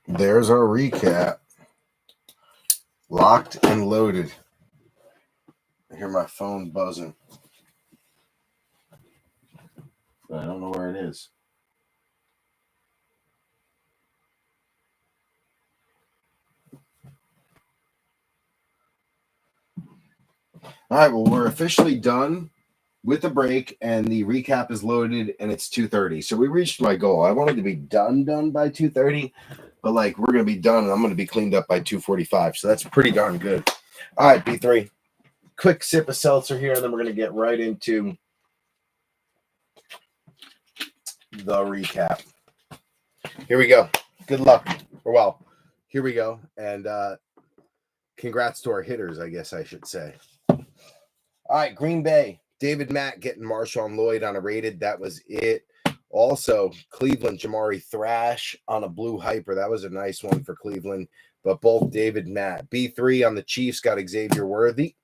There's our recap. Locked and loaded. I hear my phone buzzing. But I don't know where it is. All right, well, we're officially done with the break, and the recap is loaded, and it's 2:30. So we reached my goal. I wanted to be done by 2:30, but like we're gonna be done, and I'm gonna be cleaned up by 2:45. So that's pretty darn good. All right, B3. Quick sip of seltzer here, and then we're gonna get right into the recap. Here we go. Good luck. Or well, here we go. And congrats to our hitters, I guess I should say. All right, Green Bay. David Matt getting Marshawn Lloyd on a rated. That was it. Also, Cleveland, Jamari Thrash on a blue hyper. That was a nice one for Cleveland. But both David Matt. B3 on the Chiefs got Xavier Worthy.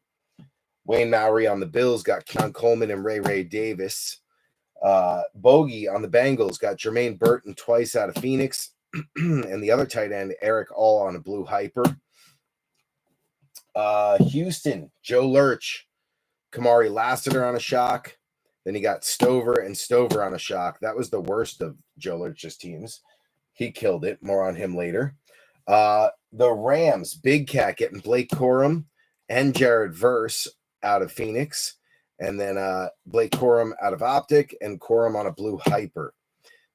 Wayne Mowry on the Bills got Con Coleman and Ray Davis. Bogey on the Bengals got Jermaine Burton twice out of Phoenix. And the other tight end, Eric All on a blue hyper. Houston, Joe Lurch, Kamari Lassiter on a shock. Then he got Stover on a shock. That was the worst of Joe Lurch's teams. He killed it. More on him later. The Rams, Big Cat getting Blake Corum and Jared Verse out of Phoenix. And then Blake Corum out of Optic and Corum on a blue hyper.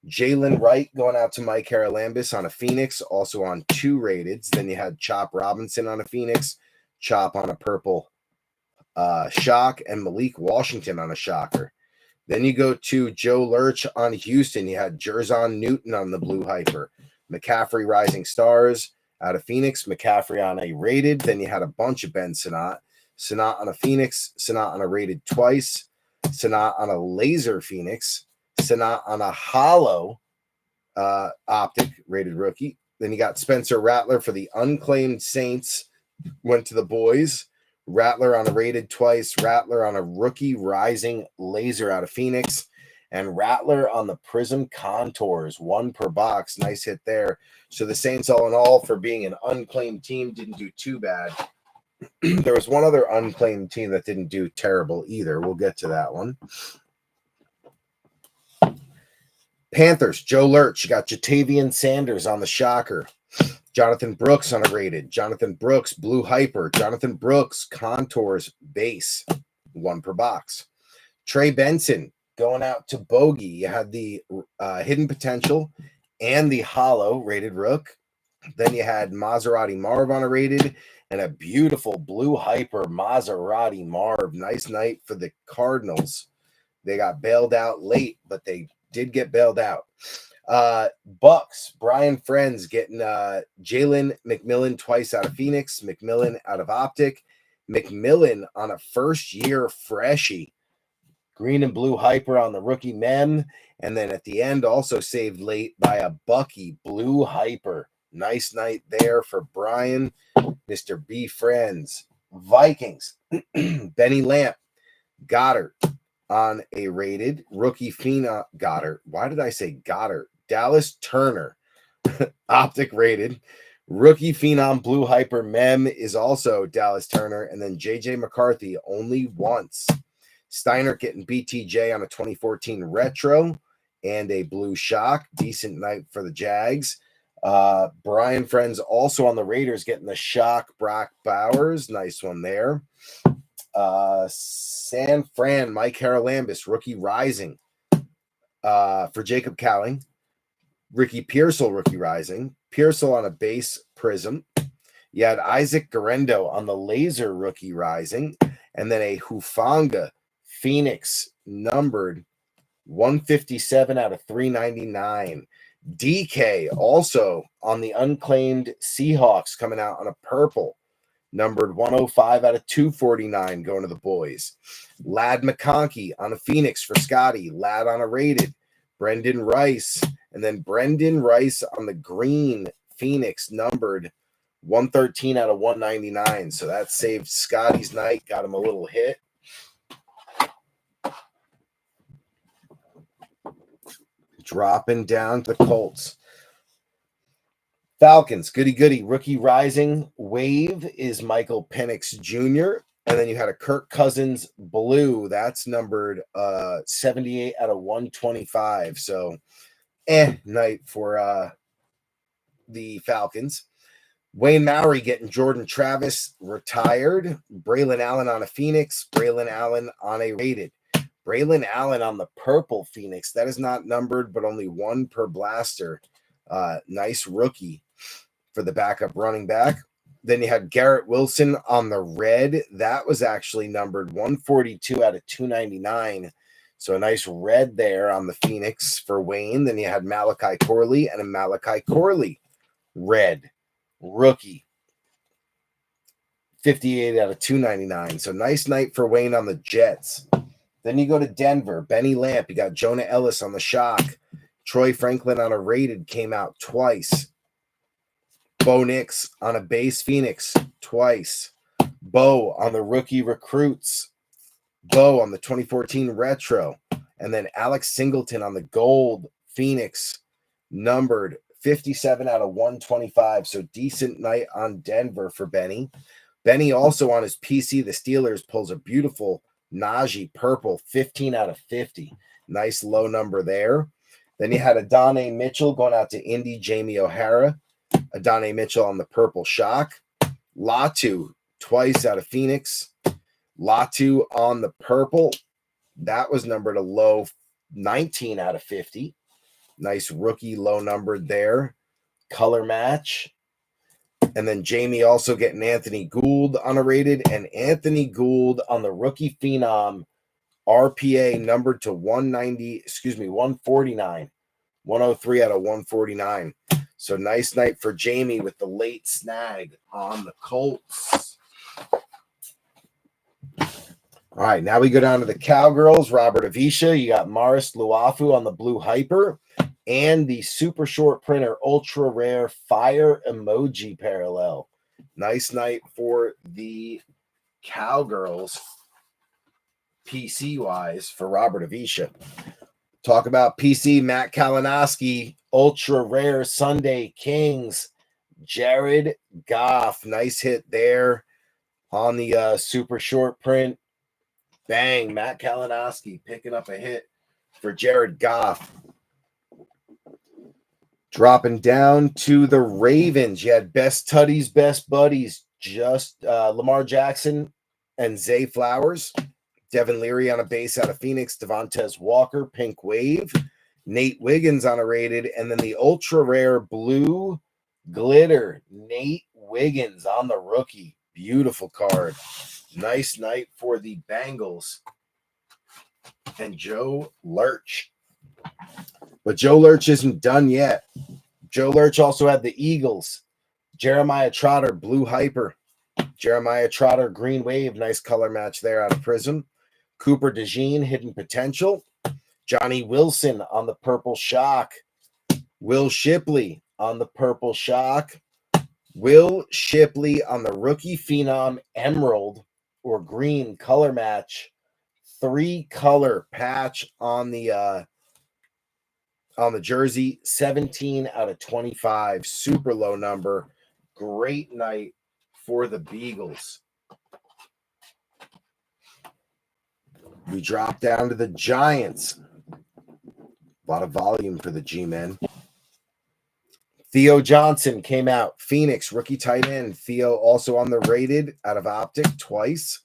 Jalen Wright going out to Mike Haralambis on a Phoenix, also on 2 rateds. Then you had Chop Robinson on a Phoenix, Chop on a purple shock, and Malik Washington on a shocker. Then you go to Joe Lurch on Houston. You had Jerzon Newton on the blue hyper. McCaffrey Rising Stars out of Phoenix. McCaffrey on a rated. Then you had a bunch of Ben Sinnott. Sinnott on a Phoenix. Sinnott on a rated twice. Sinnott on a laser Phoenix. Sinnott on a hollow Optic rated rookie. Then you got Spencer Rattler for the unclaimed Saints. Went to the boys. Rattler on a rated twice. Rattler on a rookie rising laser out of Phoenix. And Rattler on the Prism Contours. 1 per box. Nice hit there. So the Saints, all in all, for being an unclaimed team, didn't do too bad. There was one other unclaimed team that didn't do terrible either. We'll get to that one. Panthers, Joe Lurch. You got Jatavian Sanders on the shocker. Jonathan Brooks on a rated. Jonathan Brooks, blue hyper. Jonathan Brooks, contours, base. 1 per box. Trey Benson going out to Bogey. You had the hidden potential and the hollow rated rook. Then you had Maserati Marv on a rated and a beautiful blue hyper Maserati Marv. Nice night for the Cardinals. They got bailed out late, but they did get bailed out. Bucks, Brian Friends getting Jalen McMillan twice out of Phoenix, McMillan out of Optic, McMillan on a first-year freshie, green and blue hyper on the rookie mem, and then at the end also saved late by a Bucky blue hyper. Nice night there for Brian, Mr. B Friends. Vikings, Benny Lamp, Goddard on a rated rookie phenom. Goddard. Why did I say Goddard? Dallas Turner, Optic rated. Rookie phenom blue hyper mem is also Dallas Turner. And then JJ McCarthy only once. Steiner getting BTJ on a 2014 retro and a blue shock. Decent night for the Jags. Brian Friends also on the Raiders getting the shock. Brock Bowers. Nice one there. San Fran, Mike Haralambis, rookie rising for Jacob Cowling. Ricky Pearsall, rookie rising. Pearsall on a base prism. You had Isaac Garendo on the laser rookie rising. And then a Hufanga Phoenix numbered 157 out of 399. DK also on the unclaimed Seahawks coming out on a purple. Numbered 105 out of 249 going to the boys. Lad McConkey on a Phoenix for Scotty. Lad on a rated. Brendan Rice. And then Brendan Rice on the green Phoenix numbered 113 out of 199. So that saved Scotty's night. Got him a little hit. Dropping down to the Colts. Falcons, goody goody. Rookie rising wave is Michael Penix Jr. And then you had a Kirk Cousins blue. That's numbered 78 out of 125. So night for the Falcons. Wayne Maury getting Jordan Travis retired. Braylon Allen on a Phoenix. Braylon Allen on a rated. Braylon Allen on the purple Phoenix. That is not numbered, but only one per blaster. Nice rookie for the backup running back. Then you had Garrett Wilson on the red. That was actually numbered 142 out of 299. So a nice red there on the Phoenix for Wayne. Then you had Malachi Corley and a Malachi Corley red rookie. 58 out of 299. So nice night for Wayne on the Jets. Then you go to Denver. Benny Lamp. You got Jonah Ellis on the shock. Troy Franklin on a rated came out twice. Bo Nix on a base Phoenix twice. Bo on the rookie recruits. Bo on the 2014 retro. And then Alex Singleton on the gold Phoenix numbered 57 out of 125. So decent night on Denver for Benny. Benny also on his PC, the Steelers, pulls a beautiful Najee purple 15 out of 50. Nice low number there. Then you had Adonai Mitchell going out to Indy, Jamie O'Hara. Adonai Mitchell on the purple shock. Latu twice out of Phoenix. Latu on the purple. That was numbered a low 19 out of 50. Nice rookie low numbered there. Color match. And then Jamie also getting Anthony Gould on a rated, and Anthony Gould on the rookie phenom RPA numbered to 149. 103 out of 149. So nice night for Jamie with the late snag on the Colts. All right, now we go down to the Cowgirls. Robert Avisha, you got Maris Luafu on the blue hyper and the super short printer ultra rare fire emoji parallel. Nice night for the Cowgirls PC wise for Robert Avisha. Talk about PC, Matt Kalinowski, ultra rare Sunday Kings, Jared Goff. Nice hit there on the super short print. Bang, Matt Kalinowski picking up a hit for Jared Goff. Dropping down to the Ravens. You had best tutties, best buddies, just Lamar Jackson and Zay Flowers. Devin Leary on a base out of Phoenix. Devontae Walker, pink wave. Nate Wiggins on a rated. And then the ultra rare blue glitter. Nate Wiggins on the rookie. Beautiful card. Nice night for the Bengals and Joe Lurch. But Joe Lurch isn't done yet. Joe Lurch also had the Eagles. Jeremiah Trotter, blue hyper. Jeremiah Trotter, green wave. Nice color match there out of Prism. Cooper DeJean, hidden potential. Johnny Wilson on the purple shock. Will Shipley on the purple shock. Will Shipley on the rookie phenom emerald or green color match. 3-color patch on the jersey. 17 out of 25. Super low number. Great night for the Beagles. We drop down to the Giants. A lot of volume for the G-men. Theo Johnson came out. Phoenix, rookie tight end. Theo also on the rated out of Optic twice.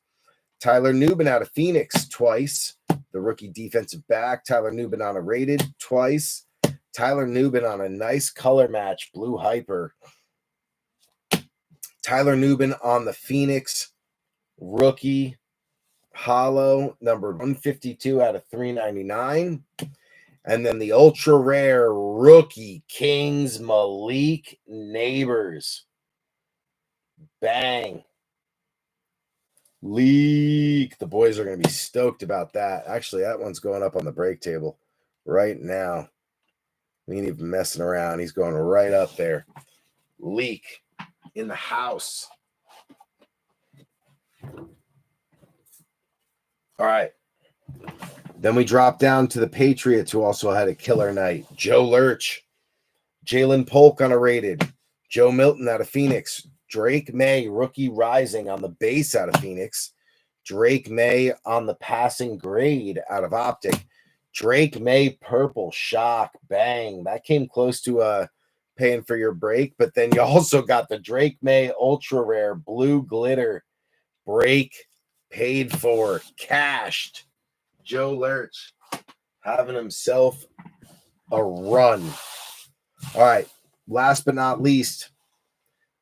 Tyler Nubin out of Phoenix twice. The rookie defensive back. Tyler Nubin on a rated twice. Tyler Nubin on a nice color match. Blue hyper. Tyler Nubin on the Phoenix rookie hollow, numbered 152 out of 399. And then the ultra rare rookie Kings Malik Neighbors. Bang. Leak. The boys are going to be stoked about that. Actually, that one's going up on the break table right now. We ain't even messing around. He's going right up there. Leak in the house. All right. Then we drop down to the Patriots, who also had a killer night. Joe Lurch. Jalen Polk on a rated. Joe Milton out of Phoenix. Drake May, rookie rising on the base out of Phoenix. Drake May on the passing grade out of Optic. Drake May purple shock bang. That came close to paying for your break, but then you also got the Drake May ultra rare blue glitter break paid for, cashed. Joe Lurch having himself a run. All right, last but not least,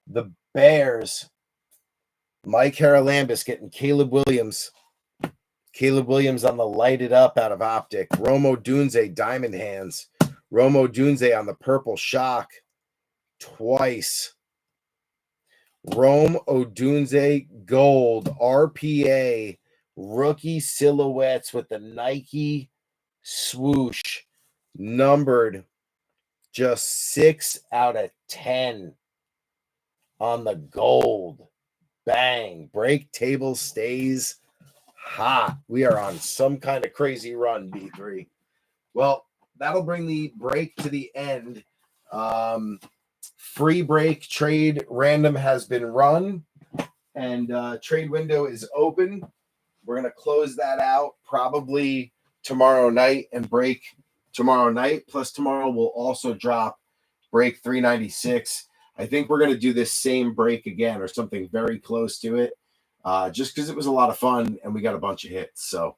the Bears. Mike Haralambis getting Caleb Williams. Caleb Williams on the lighted up out of Optic. Romo Dunze diamond hands. Romo Dunze on the purple shock twice. Rome Odunze gold RPA rookie silhouettes with the Nike swoosh, numbered just 6 out of 10 on the gold. Bang. Break table stays hot. We are on some kind of crazy run, B3. Well, that'll bring the break to the end. Free break trade random has been run, and trade window is open. We're going to close that out probably tomorrow night and break tomorrow night. Plus tomorrow we'll also drop break 396. I think we're going to do this same break again or something very close to it, just because it was a lot of fun and we got a bunch of hits. So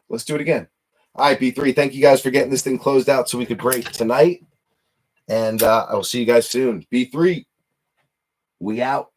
let's do it again. All right, B3, thank you guys for getting this thing closed out so we could break tonight. And I will see you guys soon. B3, we out.